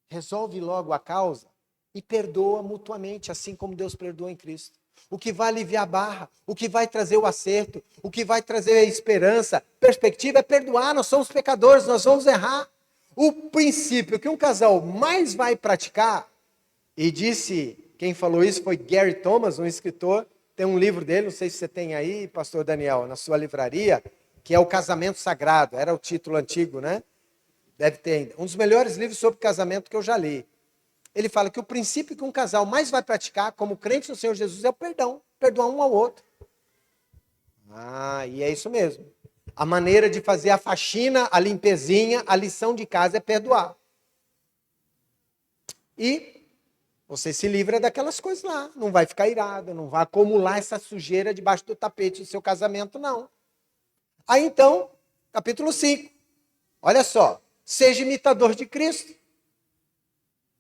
resolve logo a causa e perdoa mutuamente, assim como Deus perdoa em Cristo. O que vai aliviar a barra, o que vai trazer o acerto, o que vai trazer a esperança, perspectiva é perdoar, nós somos pecadores, nós vamos errar. O princípio que um casal mais vai praticar, e disse, quem falou isso foi Gary Thomas, um escritor, tem um livro dele, não sei se você tem aí, pastor Daniel, na sua livraria, que é O Casamento Sagrado, era o título antigo, né? Deve ter ainda. Um dos melhores livros sobre casamento que eu já li. Ele fala que o princípio que um casal mais vai praticar, como crente no Senhor Jesus, é o perdão. Perdoar um ao outro. E é isso mesmo. A maneira de fazer a faxina, a limpezinha, a lição de casa é perdoar. E você se livra daquelas coisas lá. Não vai ficar irado, não vai acumular essa sujeira debaixo do tapete do seu casamento, não. Aí então, capítulo 5. Olha só. Seja imitador de Cristo.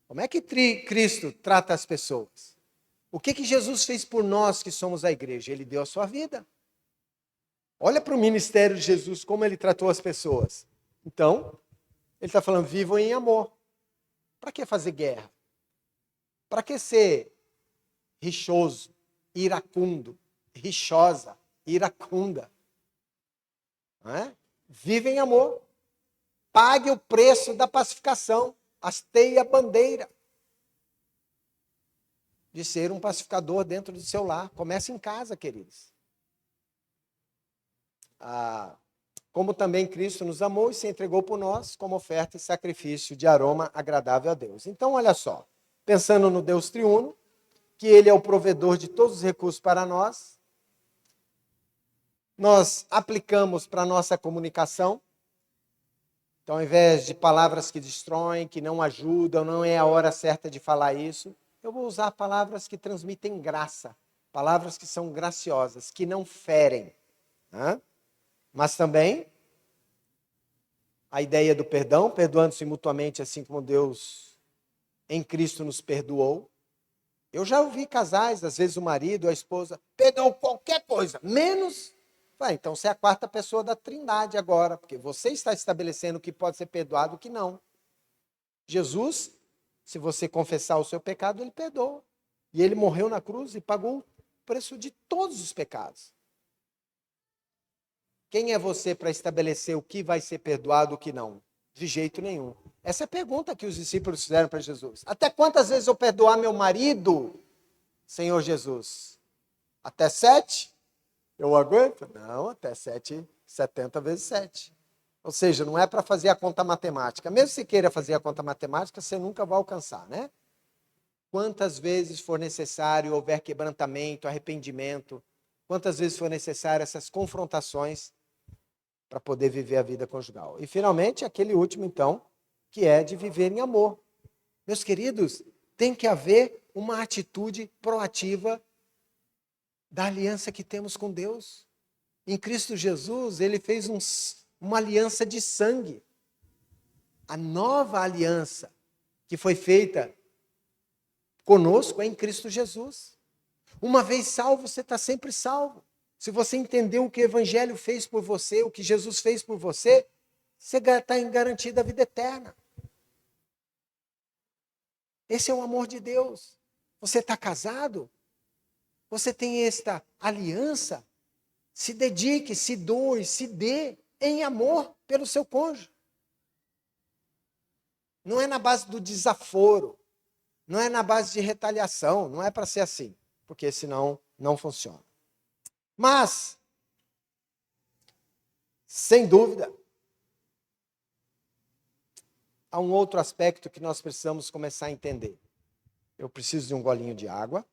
Como é que Cristo trata as pessoas? O que Jesus fez por nós que somos a igreja? Ele deu a sua vida. Olha para o ministério de Jesus, como ele tratou as pessoas. Então, ele está falando, vivam em amor. Para que fazer guerra? Para que ser rixoso, iracundo, rixosa, iracunda? Não é? Vive em amor. Pague o preço da pacificação. Hasteie a bandeira de ser um pacificador dentro do seu lar. Comece em casa, queridos. Como também Cristo nos amou e se entregou por nós como oferta e sacrifício de aroma agradável a Deus. Então, olha só, pensando no Deus triuno, que Ele é o provedor de todos os recursos para nós aplicamos para a nossa comunicação. Então, ao invés de palavras que destroem, que não ajudam, não é a hora certa de falar isso, eu vou usar palavras que transmitem graça, palavras que são graciosas, que não ferem. Né? Mas também a ideia do perdão, perdoando-se mutuamente, assim como Deus em Cristo nos perdoou. Eu já ouvi casais, às vezes o marido, a esposa, perdoam qualquer coisa, menos... Então você é a quarta pessoa da Trindade agora, porque você está estabelecendo o que pode ser perdoado e o que não. Jesus, se você confessar o seu pecado, ele perdoa. E ele morreu na cruz e pagou o preço de todos os pecados. Quem é você para estabelecer o que vai ser perdoado e o que não? De jeito nenhum. Essa é a pergunta que os discípulos fizeram para Jesus. Até quantas vezes eu perdoar meu marido, Senhor Jesus? Até 7? Eu aguento? Não, até 7, 70 vezes 7. Ou seja, não é para fazer a conta matemática. Mesmo se queira fazer a conta matemática, você nunca vai alcançar, né? Quantas vezes for necessário, houver quebrantamento, arrependimento, quantas vezes for necessário essas confrontações para poder viver a vida conjugal. E, finalmente, aquele último, então, que é de viver em amor. Meus queridos, tem que haver uma atitude proativa da aliança que temos com Deus. Em Cristo Jesus, ele fez uma aliança de sangue. A nova aliança que foi feita conosco é em Cristo Jesus. Uma vez salvo, você está sempre salvo. Se você entendeu o que o Evangelho fez por você, o que Jesus fez por você, você está garantida a vida eterna. Esse é o amor de Deus. Você está casado? Você tem esta aliança? Se dedique, se doe, se dê em amor pelo seu cônjuge. Não é na base do desaforo, não é na base de retaliação, não é para ser assim, porque senão não funciona. Mas, sem dúvida, há um outro aspecto que nós precisamos começar a entender. Eu preciso de um golinho de água.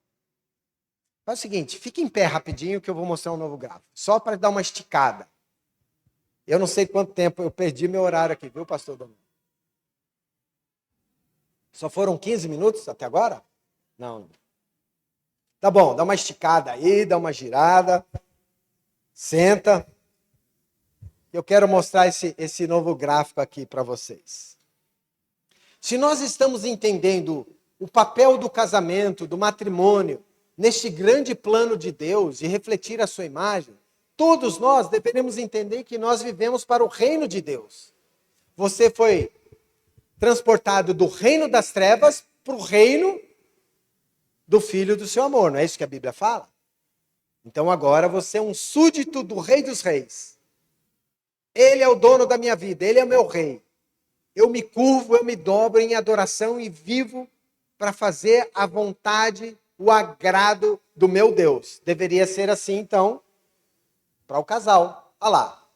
Faz o seguinte, fique em pé rapidinho que eu vou mostrar um novo gráfico. Só para dar uma esticada. Eu não sei quanto tempo, eu perdi meu horário aqui, viu, pastor Domingo? Só foram 15 minutos até agora? Não. Tá bom, dá uma esticada aí, dá uma girada. Senta. Eu quero mostrar esse novo gráfico aqui para vocês. Se nós estamos entendendo o papel do casamento, do matrimônio, neste grande plano de Deus e refletir a sua imagem, todos nós deveremos entender que nós vivemos para o reino de Deus. Você foi transportado do reino das trevas para o reino do Filho do seu amor, não é isso que a Bíblia fala? Então agora você é um súdito do Rei dos Reis. Ele é o dono da minha vida, ele é o meu rei. Eu me curvo, eu me dobro em adoração e vivo para fazer a vontade, o agrado do meu Deus. Deveria ser assim, então, para o casal. Olha lá.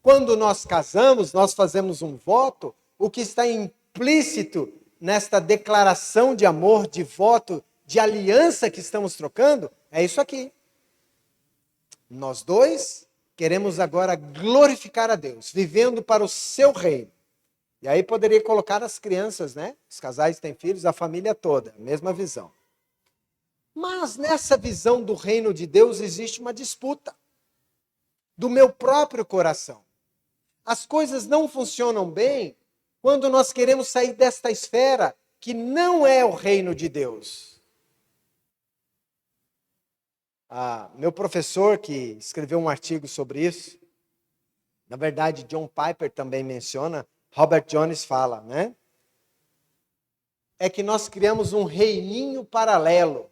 Quando nós casamos, nós fazemos um voto, o que está implícito nesta declaração de amor, de voto, de aliança que estamos trocando, é isso aqui. Nós dois queremos agora glorificar a Deus, vivendo para o seu reino. E aí poderia colocar as crianças, né? Os casais têm filhos, a família toda, a mesma visão. Mas nessa visão do reino de Deus existe uma disputa do meu próprio coração. As coisas não funcionam bem quando nós queremos sair desta esfera que não é o reino de Deus. Meu professor, que escreveu um artigo sobre isso, na verdade John Piper também menciona, Robert Jones fala, né? É que nós criamos um reininho paralelo.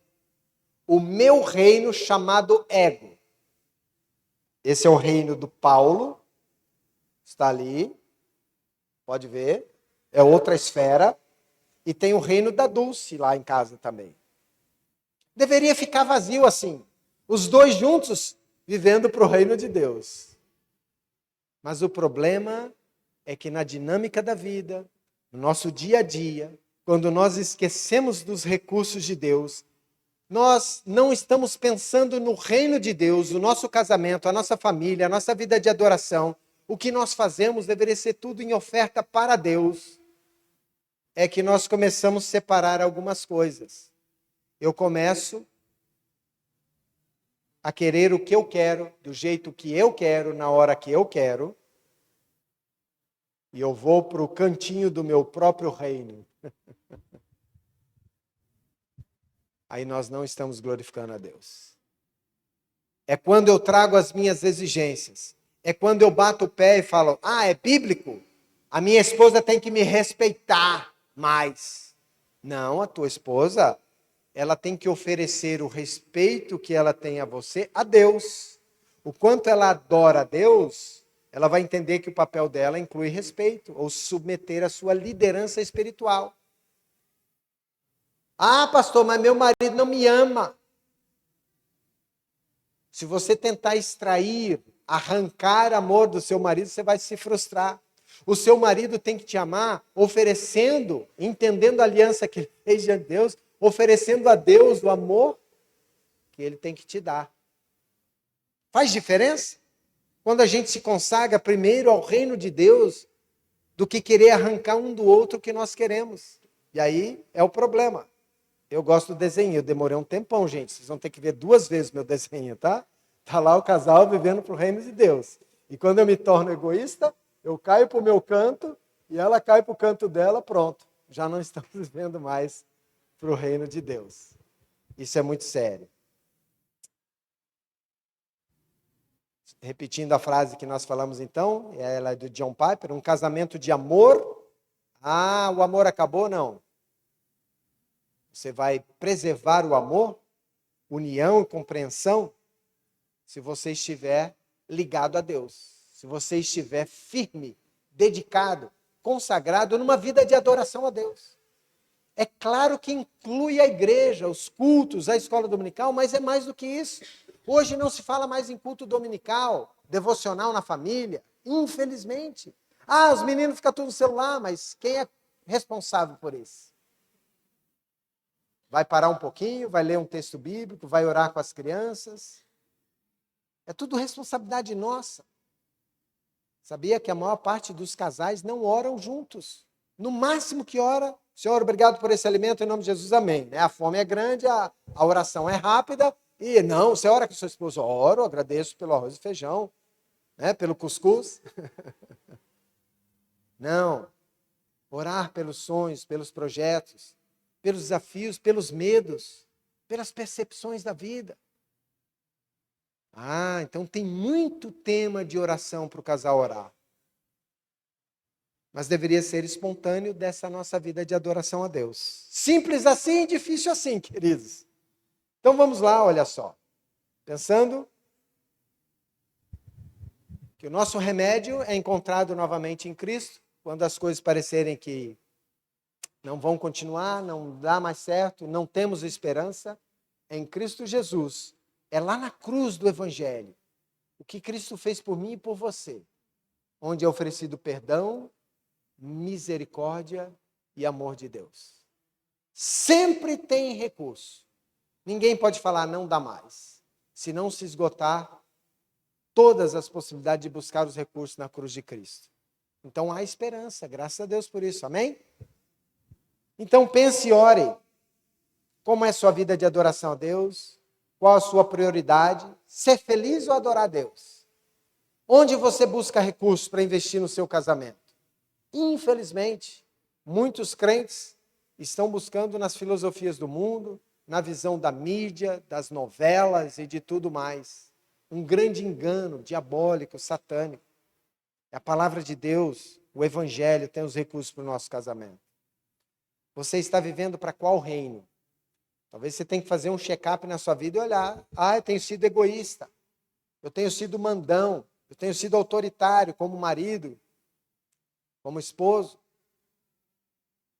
O meu reino chamado ego. Esse é o reino do Paulo. Está ali. Pode ver. É outra esfera. E tem o reino da Dulce lá em casa também. Deveria ficar vazio assim. Os dois juntos vivendo para o reino de Deus. Mas o problema é que na dinâmica da vida, no nosso dia a dia, quando nós esquecemos dos recursos de Deus, nós não estamos pensando no reino de Deus, o nosso casamento, a nossa família, a nossa vida de adoração. O que nós fazemos deveria ser tudo em oferta para Deus. É que nós começamos a separar algumas coisas. Eu começo a querer o que eu quero, do jeito que eu quero, na hora que eu quero. E eu vou para o cantinho do meu próprio reino. Aí nós não estamos glorificando a Deus. É quando eu trago as minhas exigências. É quando eu bato o pé e falo, é bíblico? A minha esposa tem que me respeitar mais. Não, a tua esposa, ela tem que oferecer o respeito que ela tem a você, a Deus. O quanto ela adora a Deus, ela vai entender que o papel dela inclui respeito, ou submeter a sua liderança espiritual. Pastor, mas meu marido não me ama. Se você tentar extrair, arrancar amor do seu marido, você vai se frustrar. O seu marido tem que te amar oferecendo, entendendo a aliança que ele fez diante de Deus, oferecendo a Deus o amor que ele tem que te dar. Faz diferença? Quando a gente se consagra primeiro ao reino de Deus, do que querer arrancar um do outro o que nós queremos. E aí é o problema. Eu gosto do desenho, eu demorei um tempão, gente. Vocês vão ter que ver 2 vezes meu desenho, tá? Tá lá o casal vivendo para o reino de Deus. E quando eu me torno egoísta, eu caio para o meu canto e ela cai para o canto dela, pronto. Já não estamos vivendo mais para o reino de Deus. Isso é muito sério. Repetindo a frase que nós falamos então, ela é do John Piper, um casamento de amor. Ah, o amor acabou? Não. Você vai preservar o amor, união e compreensão, se você estiver ligado a Deus. Se você estiver firme, dedicado, consagrado numa vida de adoração a Deus. É claro que inclui a igreja, os cultos, a escola dominical, mas é mais do que isso. Hoje não se fala mais em culto dominical, devocional na família, infelizmente. Ah, os meninos ficam tudo no celular, mas quem é responsável por isso? Vai parar um pouquinho, vai ler um texto bíblico, vai orar com as crianças. É tudo responsabilidade nossa. Sabia que a maior parte dos casais não oram juntos? No máximo que ora, Senhor, obrigado por esse alimento, em nome de Jesus, amém. A fome é grande, a oração é rápida. E não, você ora com sua esposa? Oro, agradeço pelo arroz e feijão, pelo cuscuz. Não. Orar pelos sonhos, pelos projetos, pelos desafios, pelos medos, pelas percepções da vida. Ah, então tem muito tema de oração para o casal orar. Mas deveria ser espontâneo dessa nossa vida de adoração a Deus. Simples assim e difícil assim, queridos. Então vamos lá, olha só. Pensando que o nosso remédio é encontrado novamente em Cristo, quando as coisas parecerem que não vão continuar, não dá mais certo, não temos esperança, em Cristo Jesus. É lá na cruz do Evangelho, o que Cristo fez por mim e por você, onde é oferecido perdão, misericórdia e amor de Deus. Sempre tem recurso. Ninguém pode falar não dá mais, se não se esgotar todas as possibilidades de buscar os recursos na cruz de Cristo. Então há esperança, graças a Deus por isso, amém? Então pense e ore. Como é a sua vida de adoração a Deus? Qual a sua prioridade? Ser feliz ou adorar a Deus? Onde você busca recursos para investir no seu casamento? Infelizmente, muitos crentes estão buscando nas filosofias do mundo, na visão da mídia, das novelas e de tudo mais. Um grande engano diabólico, satânico. A palavra de Deus, o Evangelho, tem os recursos para o nosso casamento. Você está vivendo para qual reino? Talvez você tenha que fazer um check-up na sua vida e olhar. Ah, eu tenho sido egoísta. Eu tenho sido mandão. Eu tenho sido autoritário como marido, como esposo.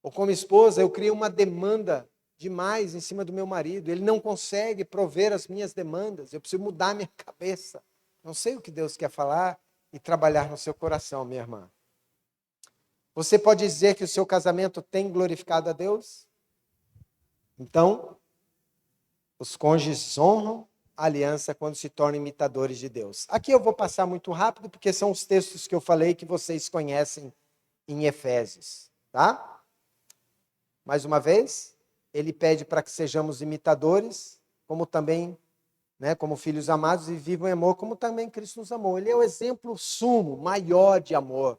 Ou como esposa, eu crio uma demanda demais em cima do meu marido. Ele não consegue prover as minhas demandas. Eu preciso mudar minha cabeça. Não sei o que Deus quer falar e trabalhar no seu coração, minha irmã. Você pode dizer que o seu casamento tem glorificado a Deus? Então, os cônjuges honram a aliança quando se tornam imitadores de Deus. Aqui eu vou passar muito rápido, porque são os textos que eu falei que vocês conhecem em Efésios, tá? Mais uma vez, ele pede para que sejamos imitadores, como também, como filhos amados, e vivam em amor, como também Cristo nos amou. Ele é o exemplo sumo, maior de amor.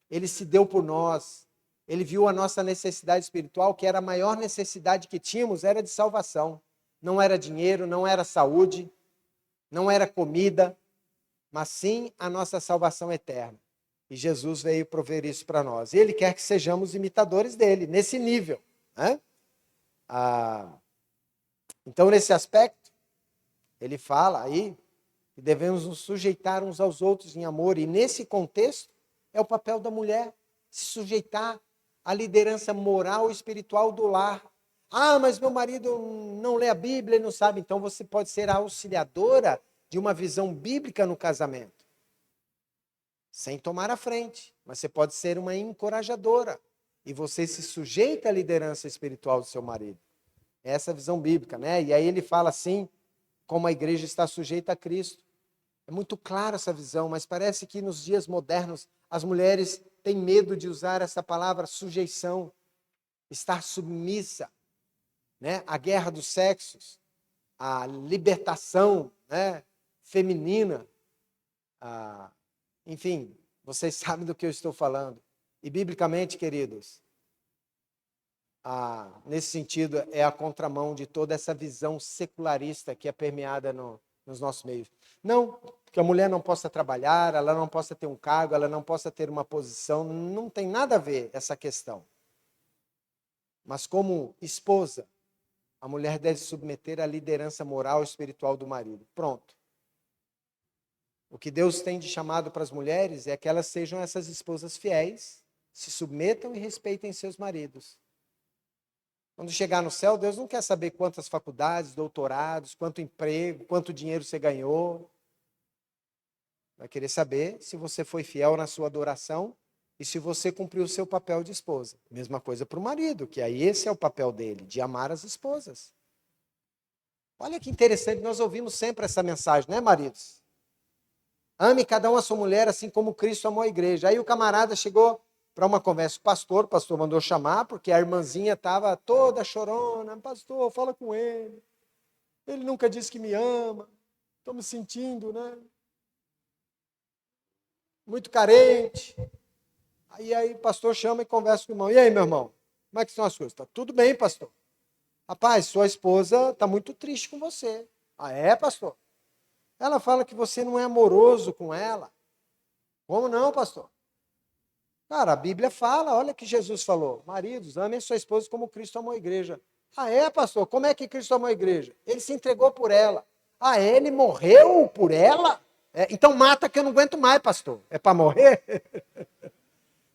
Ele se deu por nós. Ele viu a nossa necessidade espiritual, que era a maior necessidade que tínhamos, era de salvação. Não era dinheiro, não era saúde, não era comida, mas sim a nossa salvação eterna. E Jesus veio prover isso para nós. E Ele quer que sejamos imitadores dele, nesse nível. Então, nesse aspecto, ele fala aí que devemos nos sujeitar uns aos outros em amor. E nesse contexto, é o papel da mulher se sujeitar à liderança moral e espiritual do lar. Ah, mas meu marido não lê a Bíblia e não sabe. Então você pode ser a auxiliadora de uma visão bíblica no casamento. Sem tomar a frente, mas você pode ser uma encorajadora. E você se sujeita à liderança espiritual do seu marido. Essa é a visão bíblica, né? E aí ele fala assim, como a igreja está sujeita a Cristo. É muito clara essa visão, mas parece que nos dias modernos as mulheres têm medo de usar essa palavra sujeição, estar submissa, né? A guerra dos sexos, a libertação, né? Feminina, enfim, vocês sabem do que eu estou falando. E biblicamente, queridos, nesse sentido, é a contramão de toda essa visão secularista que é permeada nos nossos meios. Não que a mulher não possa trabalhar, ela não possa ter um cargo, ela não possa ter uma posição, não tem nada a ver essa questão. Mas como esposa, a mulher deve se submeter à liderança moral e espiritual do marido. Pronto. O que Deus tem de chamado para as mulheres é que elas sejam essas esposas fiéis, se submetam e respeitem seus maridos. Quando chegar no céu, Deus não quer saber quantas faculdades, doutorados, quanto emprego, quanto dinheiro você ganhou. Vai querer saber se você foi fiel na sua adoração e se você cumpriu o seu papel de esposa. Mesma coisa para o marido, que aí esse é o papel dele, de amar as esposas. Olha que interessante, nós ouvimos sempre essa mensagem, né, maridos? Ame cada um a sua mulher, assim como Cristo amou a igreja. Aí o camarada chegou para uma conversa com o pastor mandou chamar, porque a irmãzinha estava toda chorona. Pastor, fala com ele. Ele nunca disse que me ama. Estou me sentindo, né? Muito carente. Aí o pastor chama e conversa com o irmão. E aí, meu irmão? Como é que são as coisas? Está tudo bem, pastor. Rapaz, sua esposa está muito triste com você. Ah, é, pastor? Ela fala que você não é amoroso com ela. Como não, pastor? Cara, a Bíblia fala, olha que Jesus falou. Maridos, amem sua esposa como Cristo amou a igreja. Ah, é, pastor? Como é que Cristo amou a igreja? Ele se entregou por ela. Ah, é? Ele morreu por ela? Então mata que eu não aguento mais, pastor. É para morrer?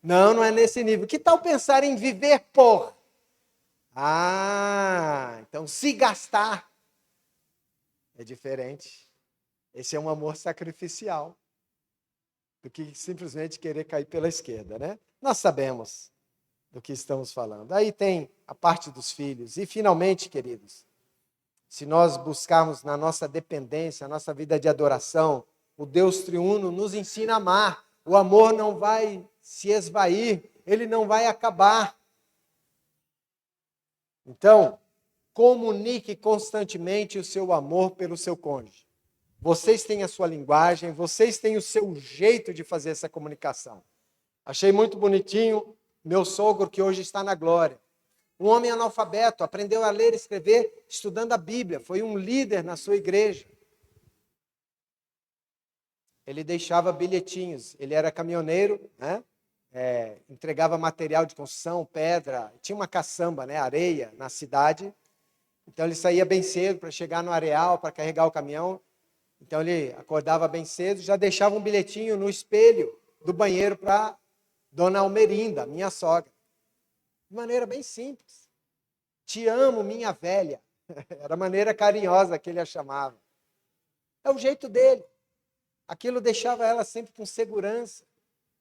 Não, não é nesse nível. Que tal pensar em viver por? Então se gastar é diferente. Esse é um amor sacrificial do que simplesmente querer cair pela esquerda, né? Nós sabemos do que estamos falando. Aí tem a parte dos filhos. E finalmente, queridos, se nós buscarmos na nossa dependência, a nossa vida de adoração, o Deus triuno nos ensina a amar. O amor não vai se esvair, ele não vai acabar. Então, comunique constantemente o seu amor pelo seu cônjuge. Vocês têm a sua linguagem, vocês têm o seu jeito de fazer essa comunicação. Achei muito bonitinho meu sogro, que hoje está na glória. Um homem analfabeto, aprendeu a ler e escrever estudando a Bíblia, foi um líder na sua igreja. Ele deixava bilhetinhos, ele era caminhoneiro, né? Entregava material de construção, pedra, tinha uma caçamba, né? Areia na cidade. Então ele saía bem cedo para chegar no areal, para carregar o caminhão. Então ele acordava bem cedo, já deixava um bilhetinho no espelho do banheiro para Dona Almerinda, minha sogra. De maneira bem simples. Te amo, minha velha. Era a maneira carinhosa que ele a chamava. É o jeito dele. Aquilo deixava ela sempre com segurança,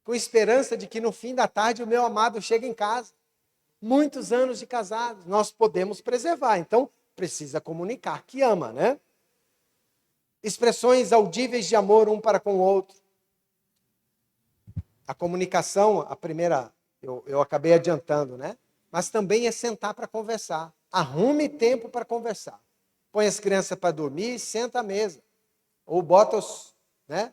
com esperança de que no fim da tarde o meu amado chega em casa. Muitos anos de casados, nós podemos preservar. Então, precisa comunicar que ama, né? Expressões audíveis de amor um para com o outro. A comunicação, a primeira, eu acabei adiantando, né? Mas também é sentar para conversar. Arrume tempo para conversar. Põe as crianças para dormir e senta à mesa. Ou bota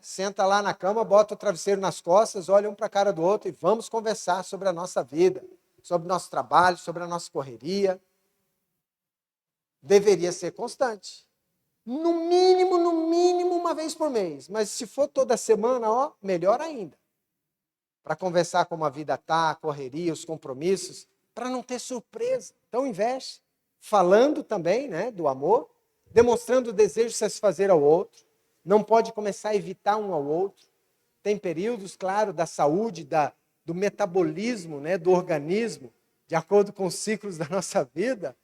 senta lá na cama, bota o travesseiro nas costas, olha um para a cara do outro e vamos conversar sobre a nossa vida, sobre o nosso trabalho, sobre a nossa correria. Deveria ser constante. No mínimo, uma vez por mês. Mas se for toda semana, melhor ainda. Para conversar como a vida está, a correria, os compromissos, para não ter surpresa. Então investe. Falando também, né, do amor, demonstrando o desejo de satisfazer ao outro. Não pode começar a evitar um ao outro. Tem períodos, claro, da saúde, do metabolismo, né, do organismo, de acordo com os ciclos da nossa vida.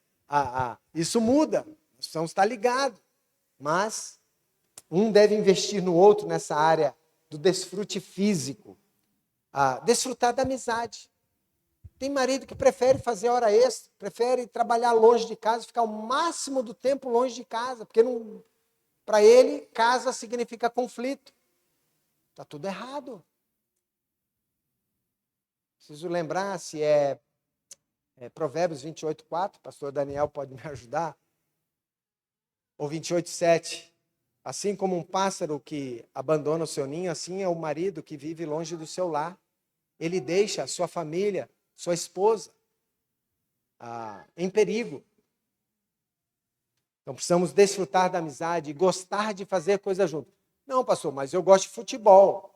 Isso muda. Nós precisamos estar ligados. Mas Um deve investir no outro nessa área do desfrute físico. Desfrutar da amizade. Tem marido que prefere fazer hora extra, prefere trabalhar longe de casa, ficar o máximo do tempo longe de casa, porque para ele, casa significa conflito. Está tudo errado. Preciso lembrar se é Provérbios 28:4, pastor Daniel pode me ajudar, ou 28:7. Assim como um pássaro que abandona o seu ninho, assim é o marido que vive longe do seu lar. Ele deixa a sua família, sua esposa, em perigo. Então precisamos desfrutar da amizade e gostar de fazer coisa junto. Não, pastor, mas eu gosto de futebol.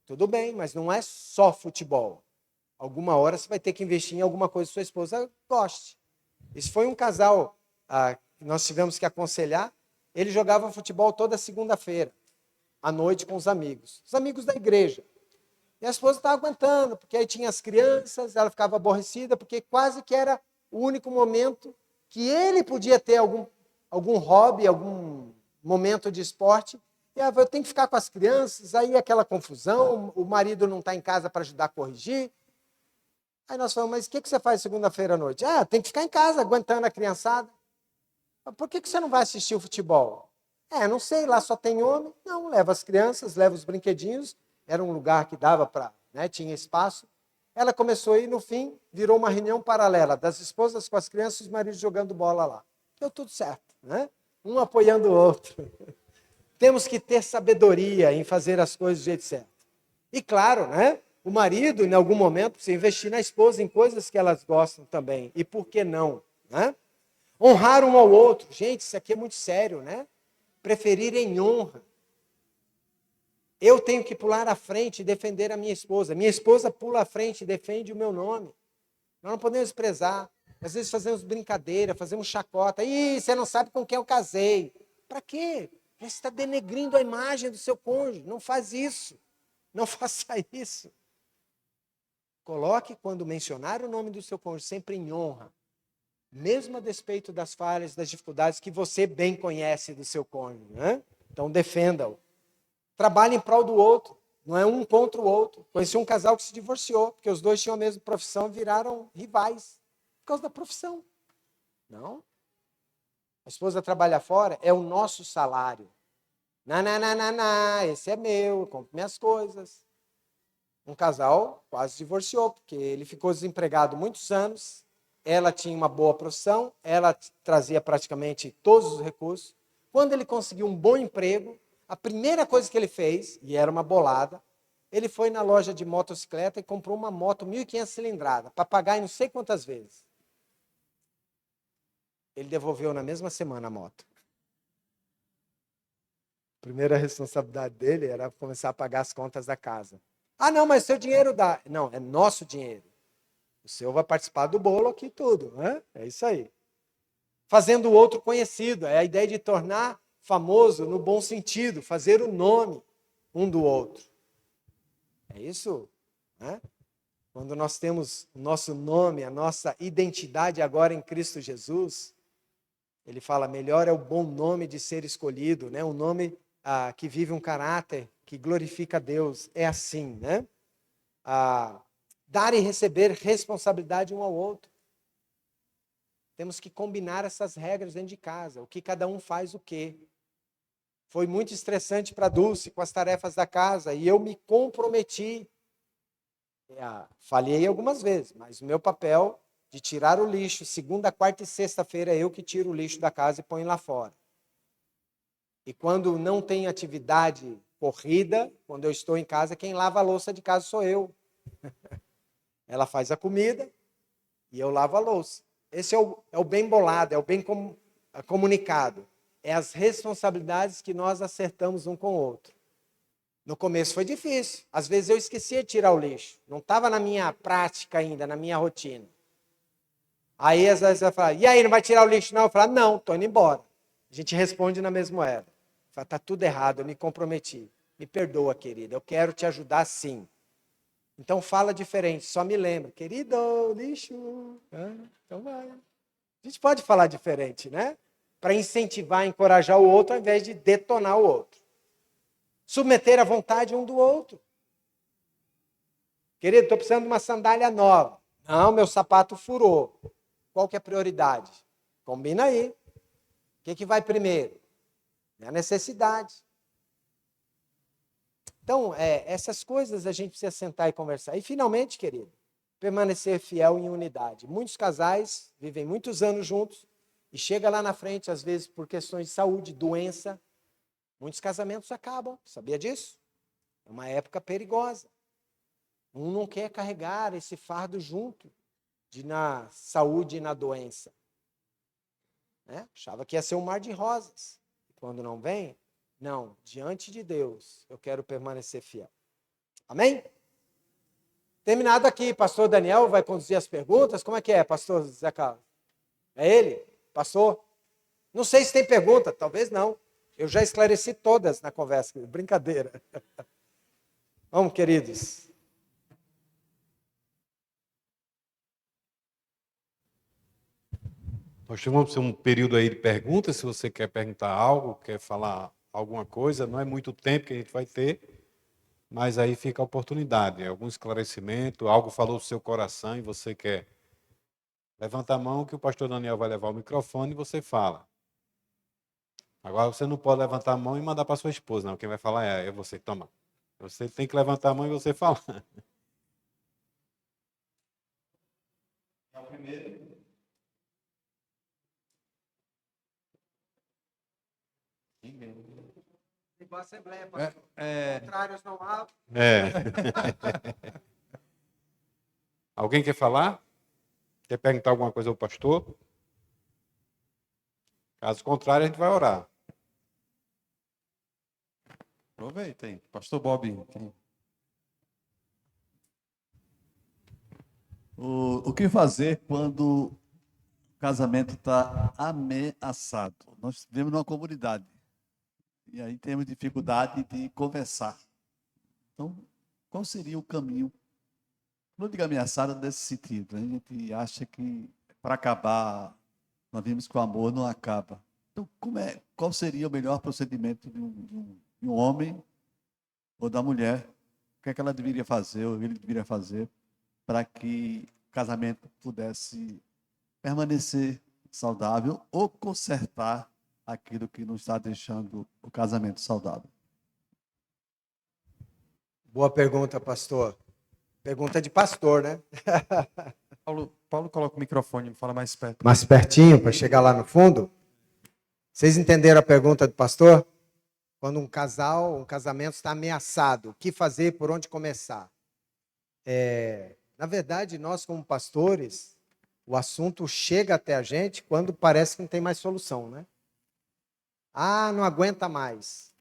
Tudo bem, mas não é só futebol. Alguma hora você vai ter que investir em alguma coisa que sua esposa goste. Isso foi um casal que nós tivemos que aconselhar. Ele jogava futebol toda segunda-feira, à noite com os amigos da igreja. E a esposa estava aguentando, porque aí tinha as crianças, ela ficava aborrecida, porque quase que era o único momento que ele podia ter algum hobby, algum momento de esporte. E eu tenho que ficar com as crianças, aí aquela confusão, o marido não está em casa para ajudar a corrigir. Aí nós falamos, mas o que você faz segunda-feira à noite? Tem que ficar em casa, aguentando a criançada. Por que você não vai assistir o futebol? Não sei, lá só tem homem. Não, leva as crianças, leva os brinquedinhos. Era um lugar que dava para, tinha espaço. Ela começou a ir, no fim, virou uma reunião paralela das esposas com as crianças e os maridos jogando bola lá. Deu tudo certo, né? Um apoiando o outro. Temos que ter sabedoria em fazer as coisas do jeito certo. E claro, o marido, em algum momento, precisa investir na esposa em coisas que elas gostam também. E por que não? Honrar um ao outro. Gente, isso aqui é muito sério, Preferir em honra. Eu tenho que pular à frente e defender a minha esposa. Minha esposa pula à frente e defende o meu nome. Nós não podemos desprezar. Às vezes fazemos brincadeira, fazemos chacota. Ih, você não sabe com quem eu casei. Para quê? Você está denegrindo a imagem do seu cônjuge. Não faz isso. Não faça isso. Coloque, quando mencionar o nome do seu cônjuge, sempre em honra. Mesmo a despeito das falhas, das dificuldades que você bem conhece do seu cônjuge. Então, defenda-o. Trabalhe em prol do outro. Não é um contra o outro. Conheci um casal que se divorciou, porque os dois tinham a mesma profissão e viraram rivais. Por causa da profissão. Não. A esposa trabalha fora, é o nosso salário. Não, esse é meu, eu compro minhas coisas. Um casal quase divorciou, porque ele ficou desempregado muitos anos, ela tinha uma boa profissão, ela trazia praticamente todos os recursos. Quando ele conseguiu um bom emprego, a primeira coisa que ele fez, e era uma bolada, ele foi na loja de motocicleta e comprou uma moto 1.500 cilindrada, para pagar em não sei quantas vezes. Ele devolveu na mesma semana a moto. A primeira responsabilidade dele era começar a pagar as contas da casa. Não, mas seu dinheiro dá. Não, é nosso dinheiro. O seu vai participar do bolo aqui tudo. É isso aí. Fazendo o outro conhecido. É a ideia de tornar famoso no bom sentido. Fazer o nome um do outro. É isso? Quando nós temos o nosso nome, a nossa identidade agora em Cristo Jesus, ele fala, melhor é o bom nome de ser escolhido, um nome que vive um caráter que glorifica a Deus. É assim, dar e receber responsabilidade um ao outro. Temos que combinar essas regras dentro de casa, o que cada um faz o quê. Foi muito estressante para a Dulce com as tarefas da casa, e eu me comprometi. Falhei algumas vezes, mas o meu papel de tirar o lixo, segunda, quarta e sexta-feira, é eu que tiro o lixo da casa e ponho lá fora. E quando não tem atividade corrida, quando eu estou em casa, quem lava a louça de casa sou eu. Ela faz a comida e eu lavo a louça. Esse é o bem bolado, é o bem comunicado. É as responsabilidades que nós acertamos um com o outro. No começo foi difícil. Às vezes eu esquecia de tirar o lixo. Não estava na minha prática ainda, na minha rotina. Aí às vezes ela fala, e aí, não vai tirar o lixo não? Eu falo, não, estou indo embora. A gente responde na mesma moeda. Fala, está tudo errado, eu me comprometi. Me perdoa, querida, eu quero te ajudar sim. Então fala diferente, só me lembra. Querido, lixo. Então vai. A gente pode falar diferente, para incentivar, encorajar o outro, ao invés de detonar o outro. Submeter a vontade um do outro. Querido, estou precisando de uma sandália nova. Não, meu sapato furou. Qual que é a prioridade? Combina aí. O que vai primeiro? É a necessidade. Então, essas coisas a gente precisa sentar e conversar. E, finalmente, querido, permanecer fiel em unidade. Muitos casais vivem muitos anos juntos e chega lá na frente, às vezes, por questões de saúde, doença, muitos casamentos acabam. Sabia disso? É uma época perigosa. Um não quer carregar esse fardo junto, na saúde e na doença. Né? Achava que ia ser um mar de rosas. E quando não vem, não, diante de Deus, eu quero permanecer fiel. Amém? Terminado aqui, pastor Daniel vai conduzir as perguntas. Como é que é, pastor Zé Carlos? É ele? Pastor? Não sei se tem pergunta, talvez não. Eu já esclareci todas na conversa. Brincadeira. Vamos, queridos. Nós vamos ter um período aí de perguntas, se você quer perguntar algo, quer falar alguma coisa, não é muito tempo que a gente vai ter, mas aí fica a oportunidade, algum esclarecimento, algo falou no seu coração e você quer. Levanta a mão que o pastor Daniel vai levar o microfone e você fala. Agora você não pode levantar a mão e mandar para sua esposa, não, quem vai falar é você, toma. Você tem que levantar a mão e você falar. É o primeiro. Igual a Assembleia, pastor. Contrários não há. Alguém quer falar? Quer perguntar alguma coisa ao pastor? Caso contrário, a gente vai orar. Aproveitem. Pastor Bob. O que fazer quando o casamento está ameaçado? Nós vivemos numa comunidade e aí temos dificuldade de conversar. Então, qual seria o caminho? Não digo ameaçado nesse sentido. A gente acha que para acabar, nós vimos que o amor não acaba. Então, qual seria o melhor procedimento de um homem ou da mulher? O que é que ela deveria fazer ou ele deveria fazer para que o casamento pudesse permanecer saudável ou consertar aquilo que não está deixando o casamento saudável? Boa pergunta, pastor. Pergunta de pastor, né? Paulo, coloca o microfone, fala mais perto. Mais pertinho, para chegar lá no fundo. Vocês entenderam a pergunta do pastor? Quando um casamento está ameaçado, o que fazer, por onde começar? Na verdade, nós como pastores, o assunto chega até a gente quando parece que não tem mais solução, né? Ah, não aguenta mais.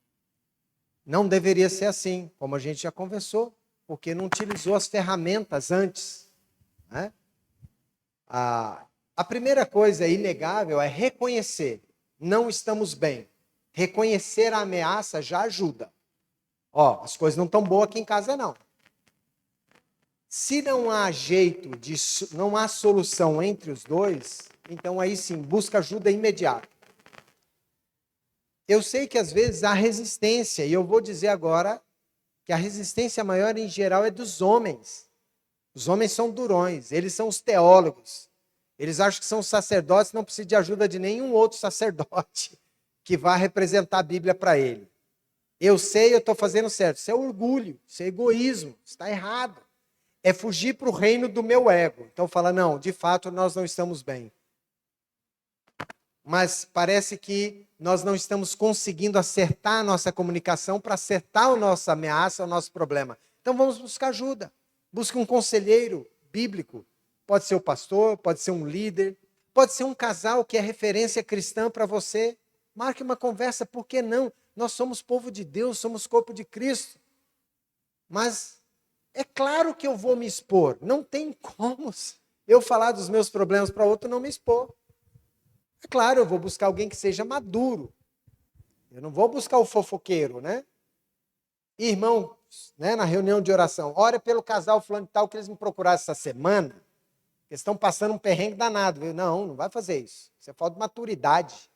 Não deveria ser assim, como a gente já conversou, porque não utilizou as ferramentas antes, né? A primeira coisa inegável é reconhecer, não estamos bem. Reconhecer a ameaça já ajuda. Ó, as coisas não estão boas aqui em casa, não. Se não há jeito, não há solução entre os dois, então aí sim, busca ajuda imediata. Eu sei que às vezes há resistência, e eu vou dizer agora que a resistência maior em geral é dos homens. Os homens são durões, eles são os teólogos. Eles acham que são sacerdotes, não precisam de ajuda de nenhum outro sacerdote que vá representar a Bíblia para ele. Eu sei, eu estou fazendo certo. Isso é orgulho, isso é egoísmo, está errado. É fugir para o reino do meu ego. Então fala, não, de fato nós não estamos bem. Mas parece que nós não estamos conseguindo acertar a nossa comunicação para acertar a nossa ameaça, o nosso problema. Então vamos buscar ajuda. Busque um conselheiro bíblico. Pode ser o pastor, pode ser um líder, pode ser um casal que é referência cristã para você. Marque uma conversa, por que não? Nós somos povo de Deus, somos corpo de Cristo. Mas é claro que eu vou me expor. Não tem como eu falar dos meus problemas para outro e não me expor. É claro, eu vou buscar alguém que seja maduro. Eu não vou buscar o fofoqueiro, né? Irmão, né, na reunião de oração, ora pelo casal fulano e tal que eles me procuraram essa semana. Eles estão passando um perrengue danado. Viu? Não vai fazer isso. Isso é falta de maturidade.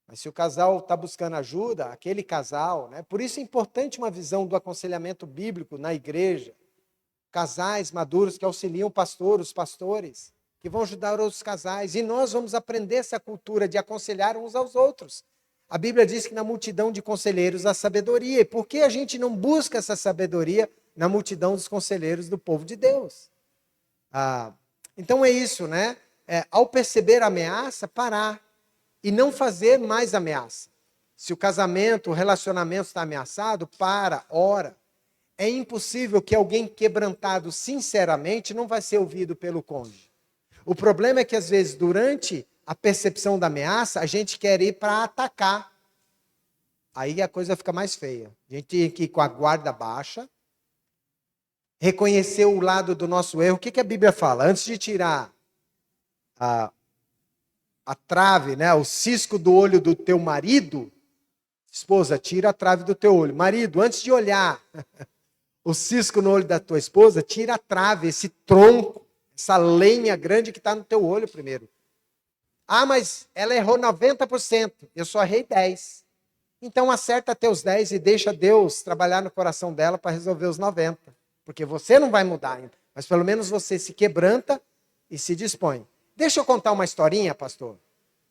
Mas se o casal está buscando ajuda, aquele casal, né? Por isso é importante uma visão do aconselhamento bíblico na igreja. Casais maduros que auxiliam o pastor, os pastores, que vão ajudar outros casais. E nós vamos aprender essa cultura de aconselhar uns aos outros. A Bíblia diz que na multidão de conselheiros há sabedoria. E por que a gente não busca essa sabedoria na multidão dos conselheiros do povo de Deus? Então é isso, né? Ao perceber a ameaça, parar e não fazer mais ameaça. Se o casamento, o relacionamento está ameaçado, ora. É impossível que alguém quebrantado sinceramente não vai ser ouvido pelo cônjuge. O problema é que, às vezes, durante a percepção da ameaça, a gente quer ir para atacar. Aí a coisa fica mais feia. A gente tem que ir com a guarda baixa, reconhecer o lado do nosso erro. O que a Bíblia fala? Antes de tirar a trave, né, o cisco do olho do teu marido, esposa, tira a trave do teu olho. Marido, antes de olhar o cisco no olho da tua esposa, tira a trave, esse tronco, essa lenha grande que está no teu olho primeiro. Mas ela errou 90%, eu só errei 10%. Então acerta até os 10% e deixa Deus trabalhar no coração dela para resolver os 90%. Porque você não vai mudar ainda, mas pelo menos você se quebranta e se dispõe. Deixa eu contar uma historinha, pastor,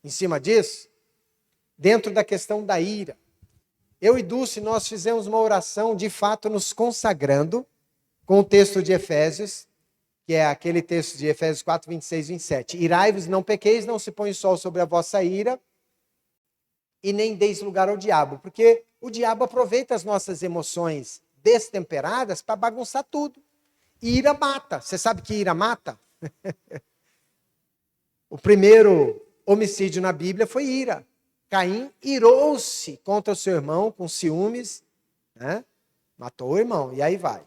em cima disso, dentro da questão da ira. Eu e Dulce, nós fizemos uma oração, de fato, nos consagrando com o texto de Efésios, que é aquele texto de Efésios 4, 26 e 27. Irai-vos, não pequeis, não se põe o sol sobre a vossa ira, e nem deis lugar ao diabo, porque o diabo aproveita as nossas emoções destemperadas para bagunçar tudo. E ira mata. Você sabe que ira mata? O primeiro homicídio na Bíblia foi ira. Caim irou-se contra o seu irmão com ciúmes, né? Matou o irmão, e aí vai.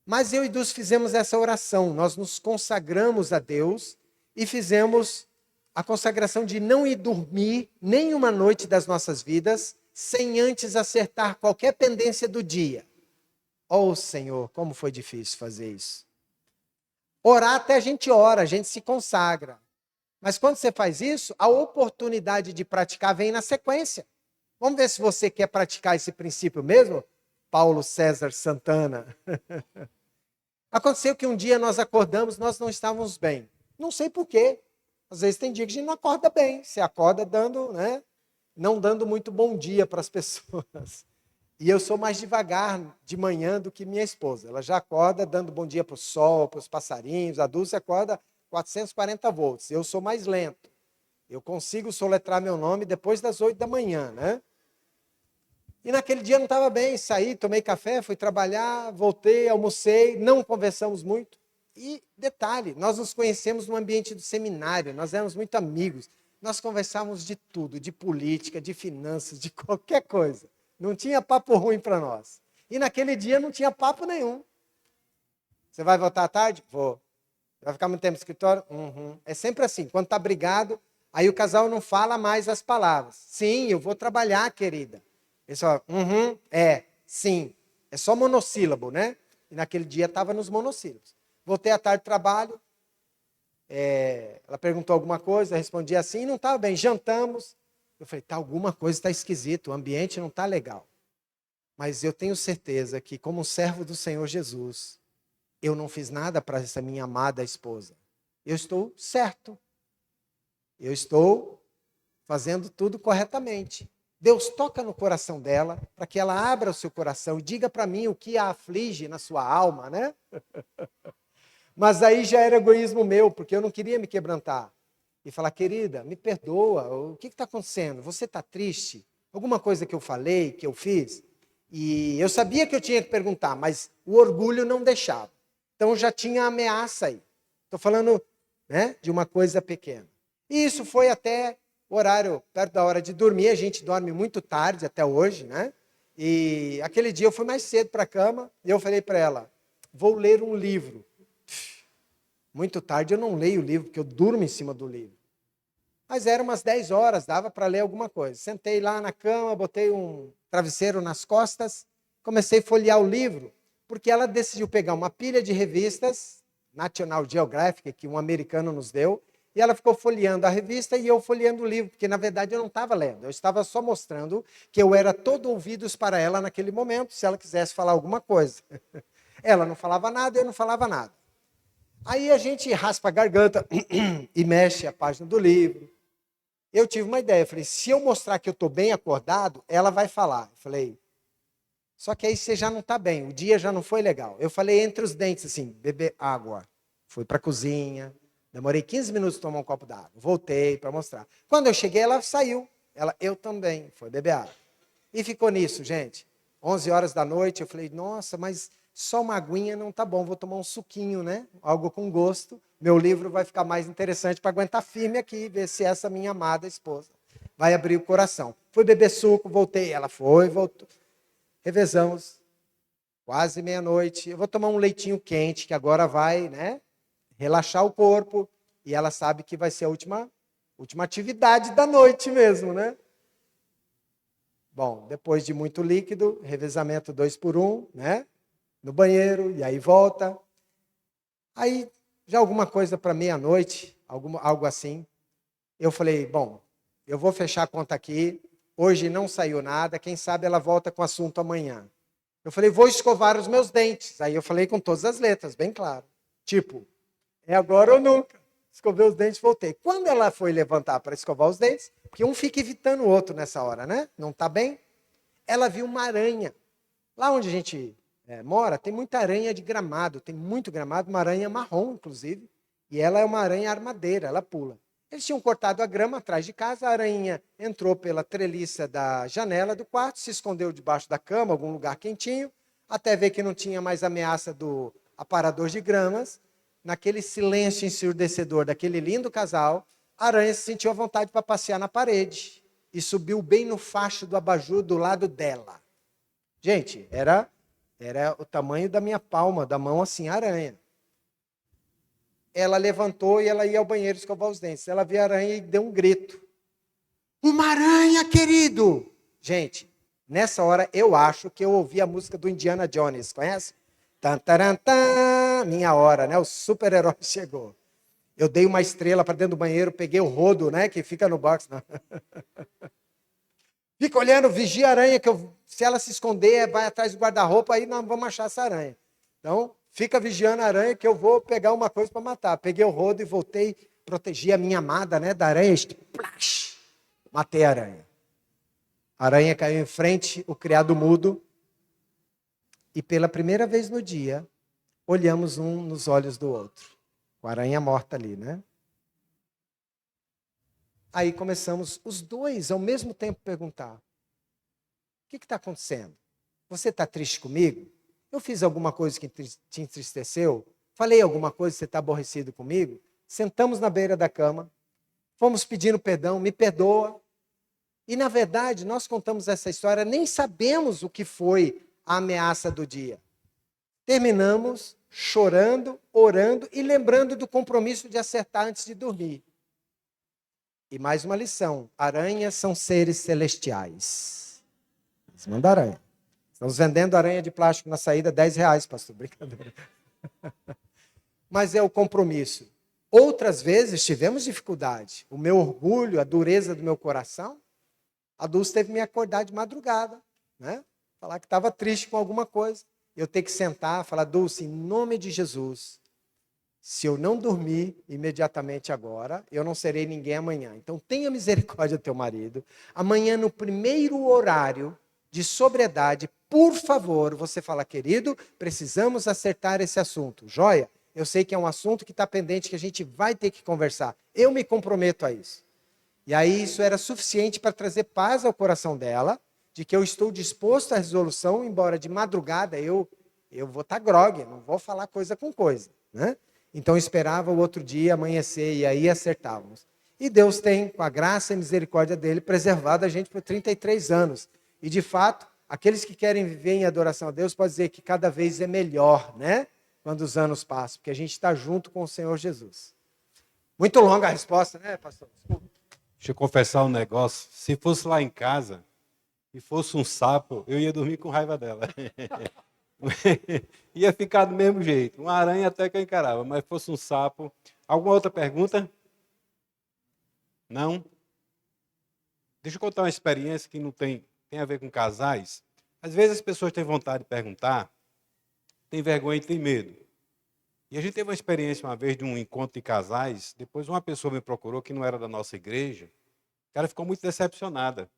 Mas eu e Dulce fizemos essa oração, nós nos consagramos a Deus e fizemos a consagração de não ir dormir nenhuma noite das nossas vidas sem antes acertar qualquer pendência do dia. Oh, Senhor, como foi difícil fazer isso. Orar até a gente ora, a gente se consagra. Mas quando você faz isso, a oportunidade de praticar vem na sequência. Vamos ver se você quer praticar esse princípio mesmo? Paulo César Santana. Aconteceu que um dia nós acordamos, nós não estávamos bem. Não sei por quê. Às vezes tem dia que a gente não acorda bem. Você acorda dando, né? Não dando muito bom dia para as pessoas. E eu sou mais devagar de manhã do que minha esposa. Ela já acorda dando bom dia para o sol, para os passarinhos. A Dulce acorda 440 volts. Eu sou mais lento. Eu consigo soletrar meu nome depois das 8 da manhã, né? E naquele dia eu não estava bem. Saí, tomei café, fui trabalhar, voltei, almocei, não conversamos muito. E detalhe, nós nos conhecemos no ambiente do seminário, nós éramos muito amigos. Nós conversávamos de tudo, de política, de finanças, de qualquer coisa. Não tinha papo ruim para nós. E naquele dia não tinha papo nenhum. Você vai voltar à tarde? Vou. Vai ficar muito tempo no escritório? Uhum. É sempre assim, quando está brigado, aí o casal não fala mais as palavras. Sim, eu vou trabalhar, querida. Ele só, sim. É só monossílabo, né? E naquele dia estava nos monossílabos. Voltei à tarde do trabalho, ela perguntou alguma coisa, eu respondi assim, não estava bem, jantamos. Eu falei, alguma coisa está esquisita, o ambiente não está legal. Mas eu tenho certeza que, como servo do Senhor Jesus, eu não fiz nada para essa minha amada esposa. Eu estou certo. Eu estou fazendo tudo corretamente. Deus toca no coração dela, para que ela abra o seu coração e diga para mim o que a aflige na sua alma, né? Mas aí já era egoísmo meu, porque eu não queria me quebrantar. E falar, querida, me perdoa, o que está acontecendo? Você está triste? Alguma coisa que eu falei, que eu fiz? E eu sabia que eu tinha que perguntar, mas o orgulho não deixava. Então já tinha ameaça aí. Estou falando, né, de uma coisa pequena. E isso foi até o horário, perto da hora de dormir. A gente dorme muito tarde até hoje, né? E aquele dia eu fui mais cedo para a cama e eu falei para ela, vou ler um livro. Muito tarde eu não leio o livro, porque eu durmo em cima do livro. Mas eram umas 10 horas, dava para ler alguma coisa. Sentei lá na cama, botei um travesseiro nas costas, comecei a folhear o livro, porque ela decidiu pegar uma pilha de revistas, National Geographic, que um americano nos deu, E ela ficou folheando a revista e eu folheando o livro, porque na verdade eu não estava lendo, eu estava só mostrando que eu era todo ouvidos para ela naquele momento, se ela quisesse falar alguma coisa. Ela não falava nada, eu não falava nada. Aí a gente raspa a garganta e mexe a página do livro. Eu tive uma ideia, eu falei, se eu mostrar que eu estou bem acordado, ela vai falar. Eu falei, só que aí você já não está bem, o dia já não foi legal. Eu falei entre os dentes assim, beber água. Fui para a cozinha, demorei 15 minutos para tomar um copo d'água. Voltei para mostrar. Quando eu cheguei, ela saiu. Eu também, foi beber água. E ficou nisso, gente. 11 horas da noite, eu falei, nossa, mas só uma aguinha não tá bom, vou tomar um suquinho, né? Algo com gosto. Meu livro vai ficar mais interessante para aguentar firme aqui, ver se essa minha amada esposa vai abrir o coração. Fui beber suco, voltei. Ela foi, voltou. Revezamos. Quase meia-noite. Eu vou tomar um leitinho quente, que agora vai, né? Relaxar o corpo. E ela sabe que vai ser a última atividade da noite mesmo, né? Bom, depois de muito líquido, revezamento 2 por 1, né? No banheiro, e aí volta. Aí, já alguma coisa para meia-noite, algo assim. Eu falei, bom, eu vou fechar a conta aqui. Hoje não saiu nada, quem sabe ela volta com o assunto amanhã. Eu falei, vou escovar os meus dentes. Aí eu falei com todas as letras, bem claro. Tipo, é agora ou nunca. Escovei os dentes e voltei. Quando ela foi levantar para escovar os dentes, porque um fica evitando o outro nessa hora, né? Não está bem? Ela viu uma aranha. Lá onde a gente mora, tem muita aranha de gramado. Tem muito gramado, uma aranha marrom, inclusive. E ela é uma aranha armadeira, ela pula. Eles tinham cortado a grama atrás de casa, a aranha entrou pela treliça da janela do quarto, se escondeu debaixo da cama, algum lugar quentinho, até ver que não tinha mais ameaça do aparador de gramas. Naquele silêncio ensurdecedor daquele lindo casal, a aranha se sentiu à vontade para passear na parede e subiu bem no facho do abajur do lado dela. Gente, era o tamanho da minha palma, da mão assim, a aranha. Ela levantou e ela ia ao banheiro escovar os dentes. Ela viu a aranha e deu um grito. Uma aranha, querido! Gente, nessa hora eu acho que eu ouvi a música do Indiana Jones, conhece? Tan, taran, tan, minha hora, né? O super-herói chegou. Eu dei uma estrela para dentro do banheiro, peguei o rodo, né? Que fica no box. Fica olhando, vigia a aranha, que se ela se esconder, vai atrás do guarda-roupa, aí nós vamos achar essa aranha. Então, fica vigiando a aranha, que eu vou pegar uma coisa para matar. Peguei o rodo e voltei, protegi a minha amada, né? Da aranha, splash, matei a aranha. A aranha caiu em frente, o criado mudo. E pela primeira vez no dia, olhamos um nos olhos do outro. Com a aranha morta ali, né? Aí começamos os dois ao mesmo tempo perguntar. O que está acontecendo? Você está triste comigo? Eu fiz alguma coisa que te entristeceu? Falei alguma coisa que você está aborrecido comigo? Sentamos na beira da cama, fomos pedindo perdão, me perdoa. E na verdade, nós contamos essa história, nem sabemos o que foi a ameaça do dia. Terminamos chorando, orando e lembrando do compromisso de acertar antes de dormir. E mais uma lição: aranhas são seres celestiais. Eles mandam aranha. Estamos vendendo aranha de plástico na saída, R$10, pastor. Brincadeira. Mas é o compromisso. Outras vezes tivemos dificuldade. O meu orgulho, a dureza do meu coração, a Dulce teve que me acordar de madrugada, né? Falar que estava triste com alguma coisa. Eu ter que sentar, falar, Dulce, em nome de Jesus, se eu não dormir imediatamente agora, eu não serei ninguém amanhã. Então tenha misericórdia do teu marido. Amanhã, no primeiro horário de sobriedade, por favor, você fala, querido, precisamos acertar esse assunto. Joia? Eu sei que é um assunto que está pendente, que a gente vai ter que conversar. Eu me comprometo a isso. E aí isso era suficiente para trazer paz ao coração dela, de que eu estou disposto à resolução, embora de madrugada eu vou estar grogue, não vou falar coisa com coisa, né? Então esperava o outro dia amanhecer e aí acertávamos. E Deus tem, com a graça e misericórdia dele, preservado a gente por 33 anos. E de fato, aqueles que querem viver em adoração a Deus, pode dizer que cada vez é melhor, né? Quando os anos passam, porque a gente está junto com o Senhor Jesus. Muito longa a resposta, né, pastor? Desculpa. Deixa eu confessar um negócio. Se fosse lá em casa e fosse um sapo, eu ia dormir com raiva dela. Ia ficar do mesmo jeito. Uma aranha até que eu encarava, mas fosse um sapo. Alguma outra pergunta? Não? Deixa eu contar uma experiência que não tem a ver com casais. Às vezes as pessoas têm vontade de perguntar, têm vergonha e têm medo. E a gente teve uma experiência uma vez de um encontro de casais, depois uma pessoa me procurou que não era da nossa igreja, o cara ficou muito decepcionada.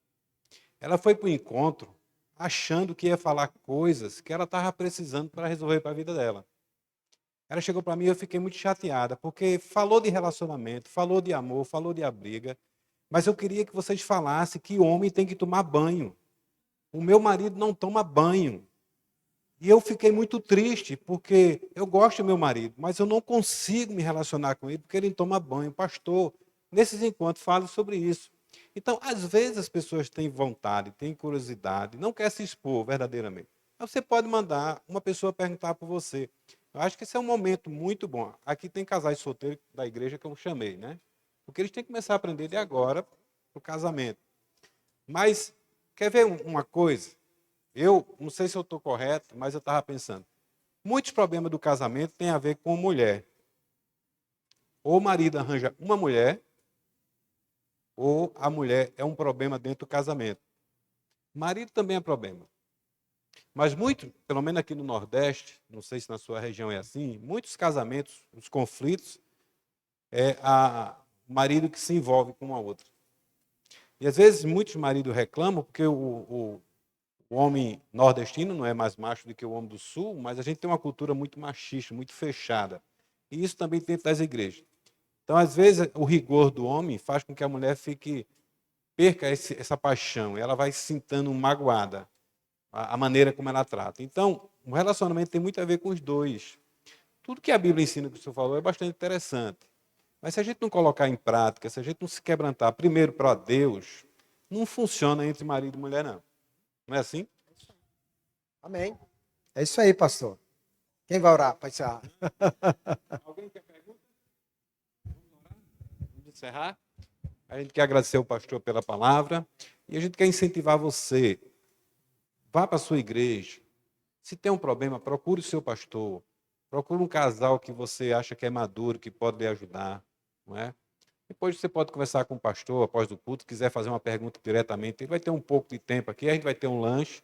Ela foi para o encontro achando que ia falar coisas que ela estava precisando para resolver para a vida dela. Ela chegou para mim e eu fiquei muito chateada, porque falou de relacionamento, falou de amor, falou de abriga, mas eu queria que vocês falassem que o homem tem que tomar banho. O meu marido não toma banho. E eu fiquei muito triste, porque eu gosto do meu marido, mas eu não consigo me relacionar com ele porque ele não toma banho. Pastor, nesses encontros falo sobre isso. Então, às vezes as pessoas têm vontade, têm curiosidade, não quer se expor verdadeiramente. Mas você pode mandar uma pessoa perguntar por você. Eu acho que esse é um momento muito bom. Aqui tem casais solteiros da igreja que eu chamei, né? Porque eles têm que começar a aprender de agora para o casamento. Mas, quer ver uma coisa? Eu não sei se eu estou correto, mas eu estava pensando. Muitos problemas do casamento têm a ver com mulher. Ou o marido arranja uma mulher, ou a mulher é um problema dentro do casamento. Marido também é problema. Mas muito, pelo menos aqui no Nordeste, não sei se na sua região é assim, muitos casamentos, os conflitos, é o marido que se envolve com uma outra. E às vezes muitos maridos reclamam porque o homem nordestino não é mais macho do que o homem do sul, mas a gente tem uma cultura muito machista, muito fechada. E isso também dentro das igrejas. Então, às vezes, o rigor do homem faz com que a mulher perca essa paixão, e ela vai se sentindo magoada, a maneira como ela trata. Então, o relacionamento tem muito a ver com os dois. Tudo que a Bíblia ensina, que o senhor falou, é bastante interessante. Mas se a gente não colocar em prática, se a gente não se quebrantar primeiro para Deus, não funciona entre marido e mulher, não. Não é assim? Amém. É isso aí, pastor. Quem vai orar para encerrar? Alguém quer pergunta? Vamos encerrar? A gente quer agradecer o pastor pela palavra e a gente quer incentivar você. Vá para a sua igreja. Se tem um problema, procure o seu pastor. Procure um casal que você acha que é maduro, que pode lhe ajudar. Não é? Depois você pode conversar com o pastor após o culto, quiser fazer uma pergunta diretamente. Ele vai ter um pouco de tempo aqui, a gente vai ter um lanche.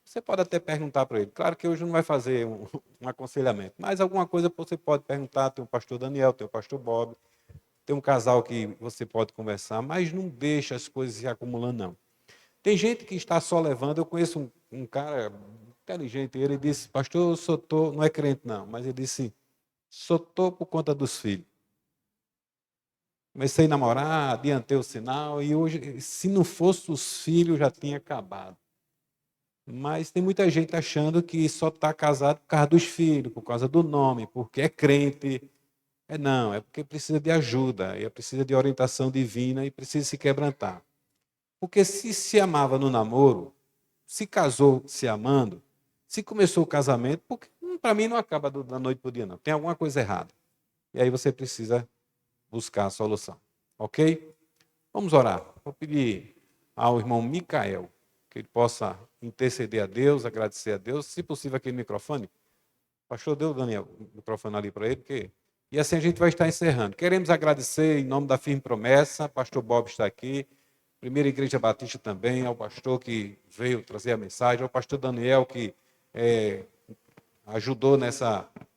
Você pode até perguntar para ele. Claro que hoje não vai fazer um aconselhamento, mas alguma coisa você pode perguntar. Tem o pastor Daniel, tem o pastor Bob, tem um casal que você pode conversar, mas não deixa as coisas se acumulando, não. Tem gente que está só levando. Eu conheço um cara inteligente, ele disse, pastor, eu só estou, não é crente não, mas ele disse, só estou por conta dos filhos. Comecei a namorar, adiantei o sinal, e hoje, se não fosse os filhos, já tinha acabado. Mas tem muita gente achando que só está casado por causa dos filhos, por causa do nome, porque é crente. Não, é porque precisa de ajuda, e precisa de orientação divina e precisa se quebrantar. Porque se amava no namoro, se casou se amando, se começou o casamento, porque para mim não acaba da noite para o dia, não. Tem alguma coisa errada. E aí você precisa buscar a solução. Ok? Vamos orar. Vou pedir ao irmão Micael que ele possa interceder a Deus, agradecer a Deus. Se possível, aquele microfone. Pastor, deu, Daniel, o microfone ali para ele, porque... E assim a gente vai estar encerrando. Queremos agradecer em nome da Firme Promessa, pastor Bob está aqui, Primeira Igreja Batista também, ao pastor que veio trazer a mensagem, ao pastor Daniel que ajudou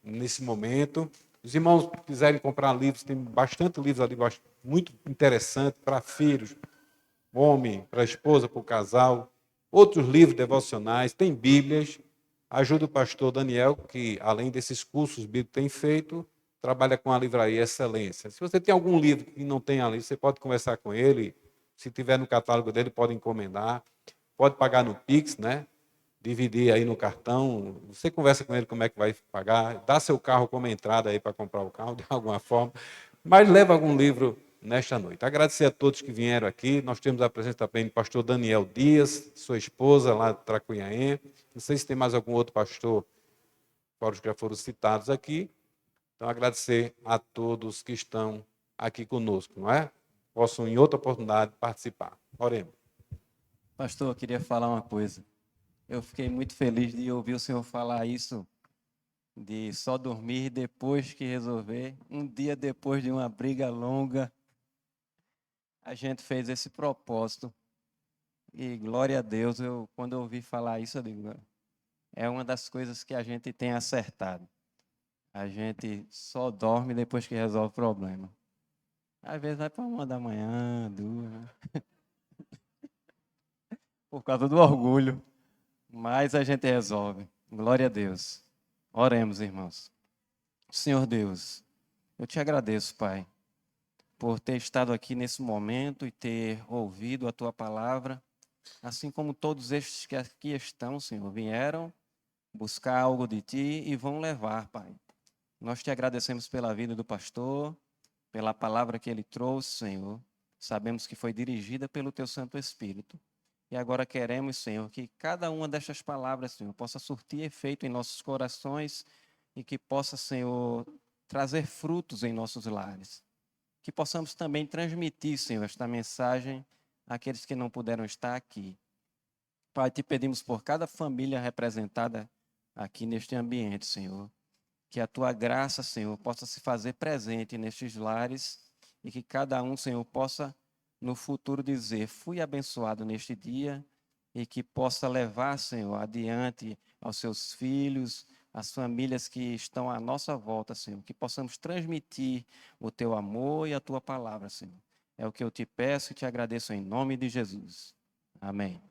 nesse momento. Os irmãos quiserem comprar livros, tem bastante livros ali, muito interessante para filhos, homem, para a esposa, para o casal. Outros livros devocionais, tem Bíblias. Ajuda o pastor Daniel, que além desses cursos bíblicos tem feito, trabalha com a livraria Excelência. Se você tem algum livro que não tem ali, você pode conversar com ele. Se tiver no catálogo dele, pode encomendar. Pode pagar no Pix, né? Dividir aí no cartão. Você conversa com ele como é que vai pagar. Dá seu carro como entrada aí para comprar o carro, de alguma forma. Mas leva algum livro nesta noite. Agradecer a todos que vieram aqui. Nós temos a presença também do pastor Daniel Dias, sua esposa lá de Tracunhaém. Não sei se tem mais algum outro pastor, fora os que já foram citados aqui. Então, agradecer a todos que estão aqui conosco, não é? Possam, em outra oportunidade, participar. Oremos. Pastor, eu queria falar uma coisa. Eu fiquei muito feliz de ouvir o senhor falar isso, de só dormir depois que resolver, um dia depois de uma briga longa. a gente fez esse propósito. E glória a Deus, quando eu ouvi falar isso, eu digo, é uma das coisas que a gente tem acertado. A gente só dorme depois que resolve o problema. Às vezes vai para 1 da manhã, 2, né? Por causa do orgulho. Mas a gente resolve. Glória a Deus. Oremos, irmãos. Senhor Deus, eu te agradeço, Pai, por ter estado aqui nesse momento e ter ouvido a tua palavra, assim como todos estes que aqui estão, Senhor, vieram buscar algo de ti e vão levar, Pai. Nós te agradecemos pela vida do pastor, pela palavra que ele trouxe, Senhor. Sabemos que foi dirigida pelo teu Santo Espírito. E agora queremos, Senhor, que cada uma destas palavras, Senhor, possa surtir efeito em nossos corações e que possa, Senhor, trazer frutos em nossos lares. Que possamos também transmitir, Senhor, esta mensagem àqueles que não puderam estar aqui. Pai, te pedimos por cada família representada aqui neste ambiente, Senhor, que a tua graça, Senhor, possa se fazer presente nestes lares e que cada um, Senhor, possa no futuro dizer, fui abençoado neste dia, e que possa levar, Senhor, adiante aos seus filhos, às famílias que estão à nossa volta, Senhor, que possamos transmitir o teu amor e a tua palavra, Senhor. É o que eu te peço e te agradeço em nome de Jesus. Amém.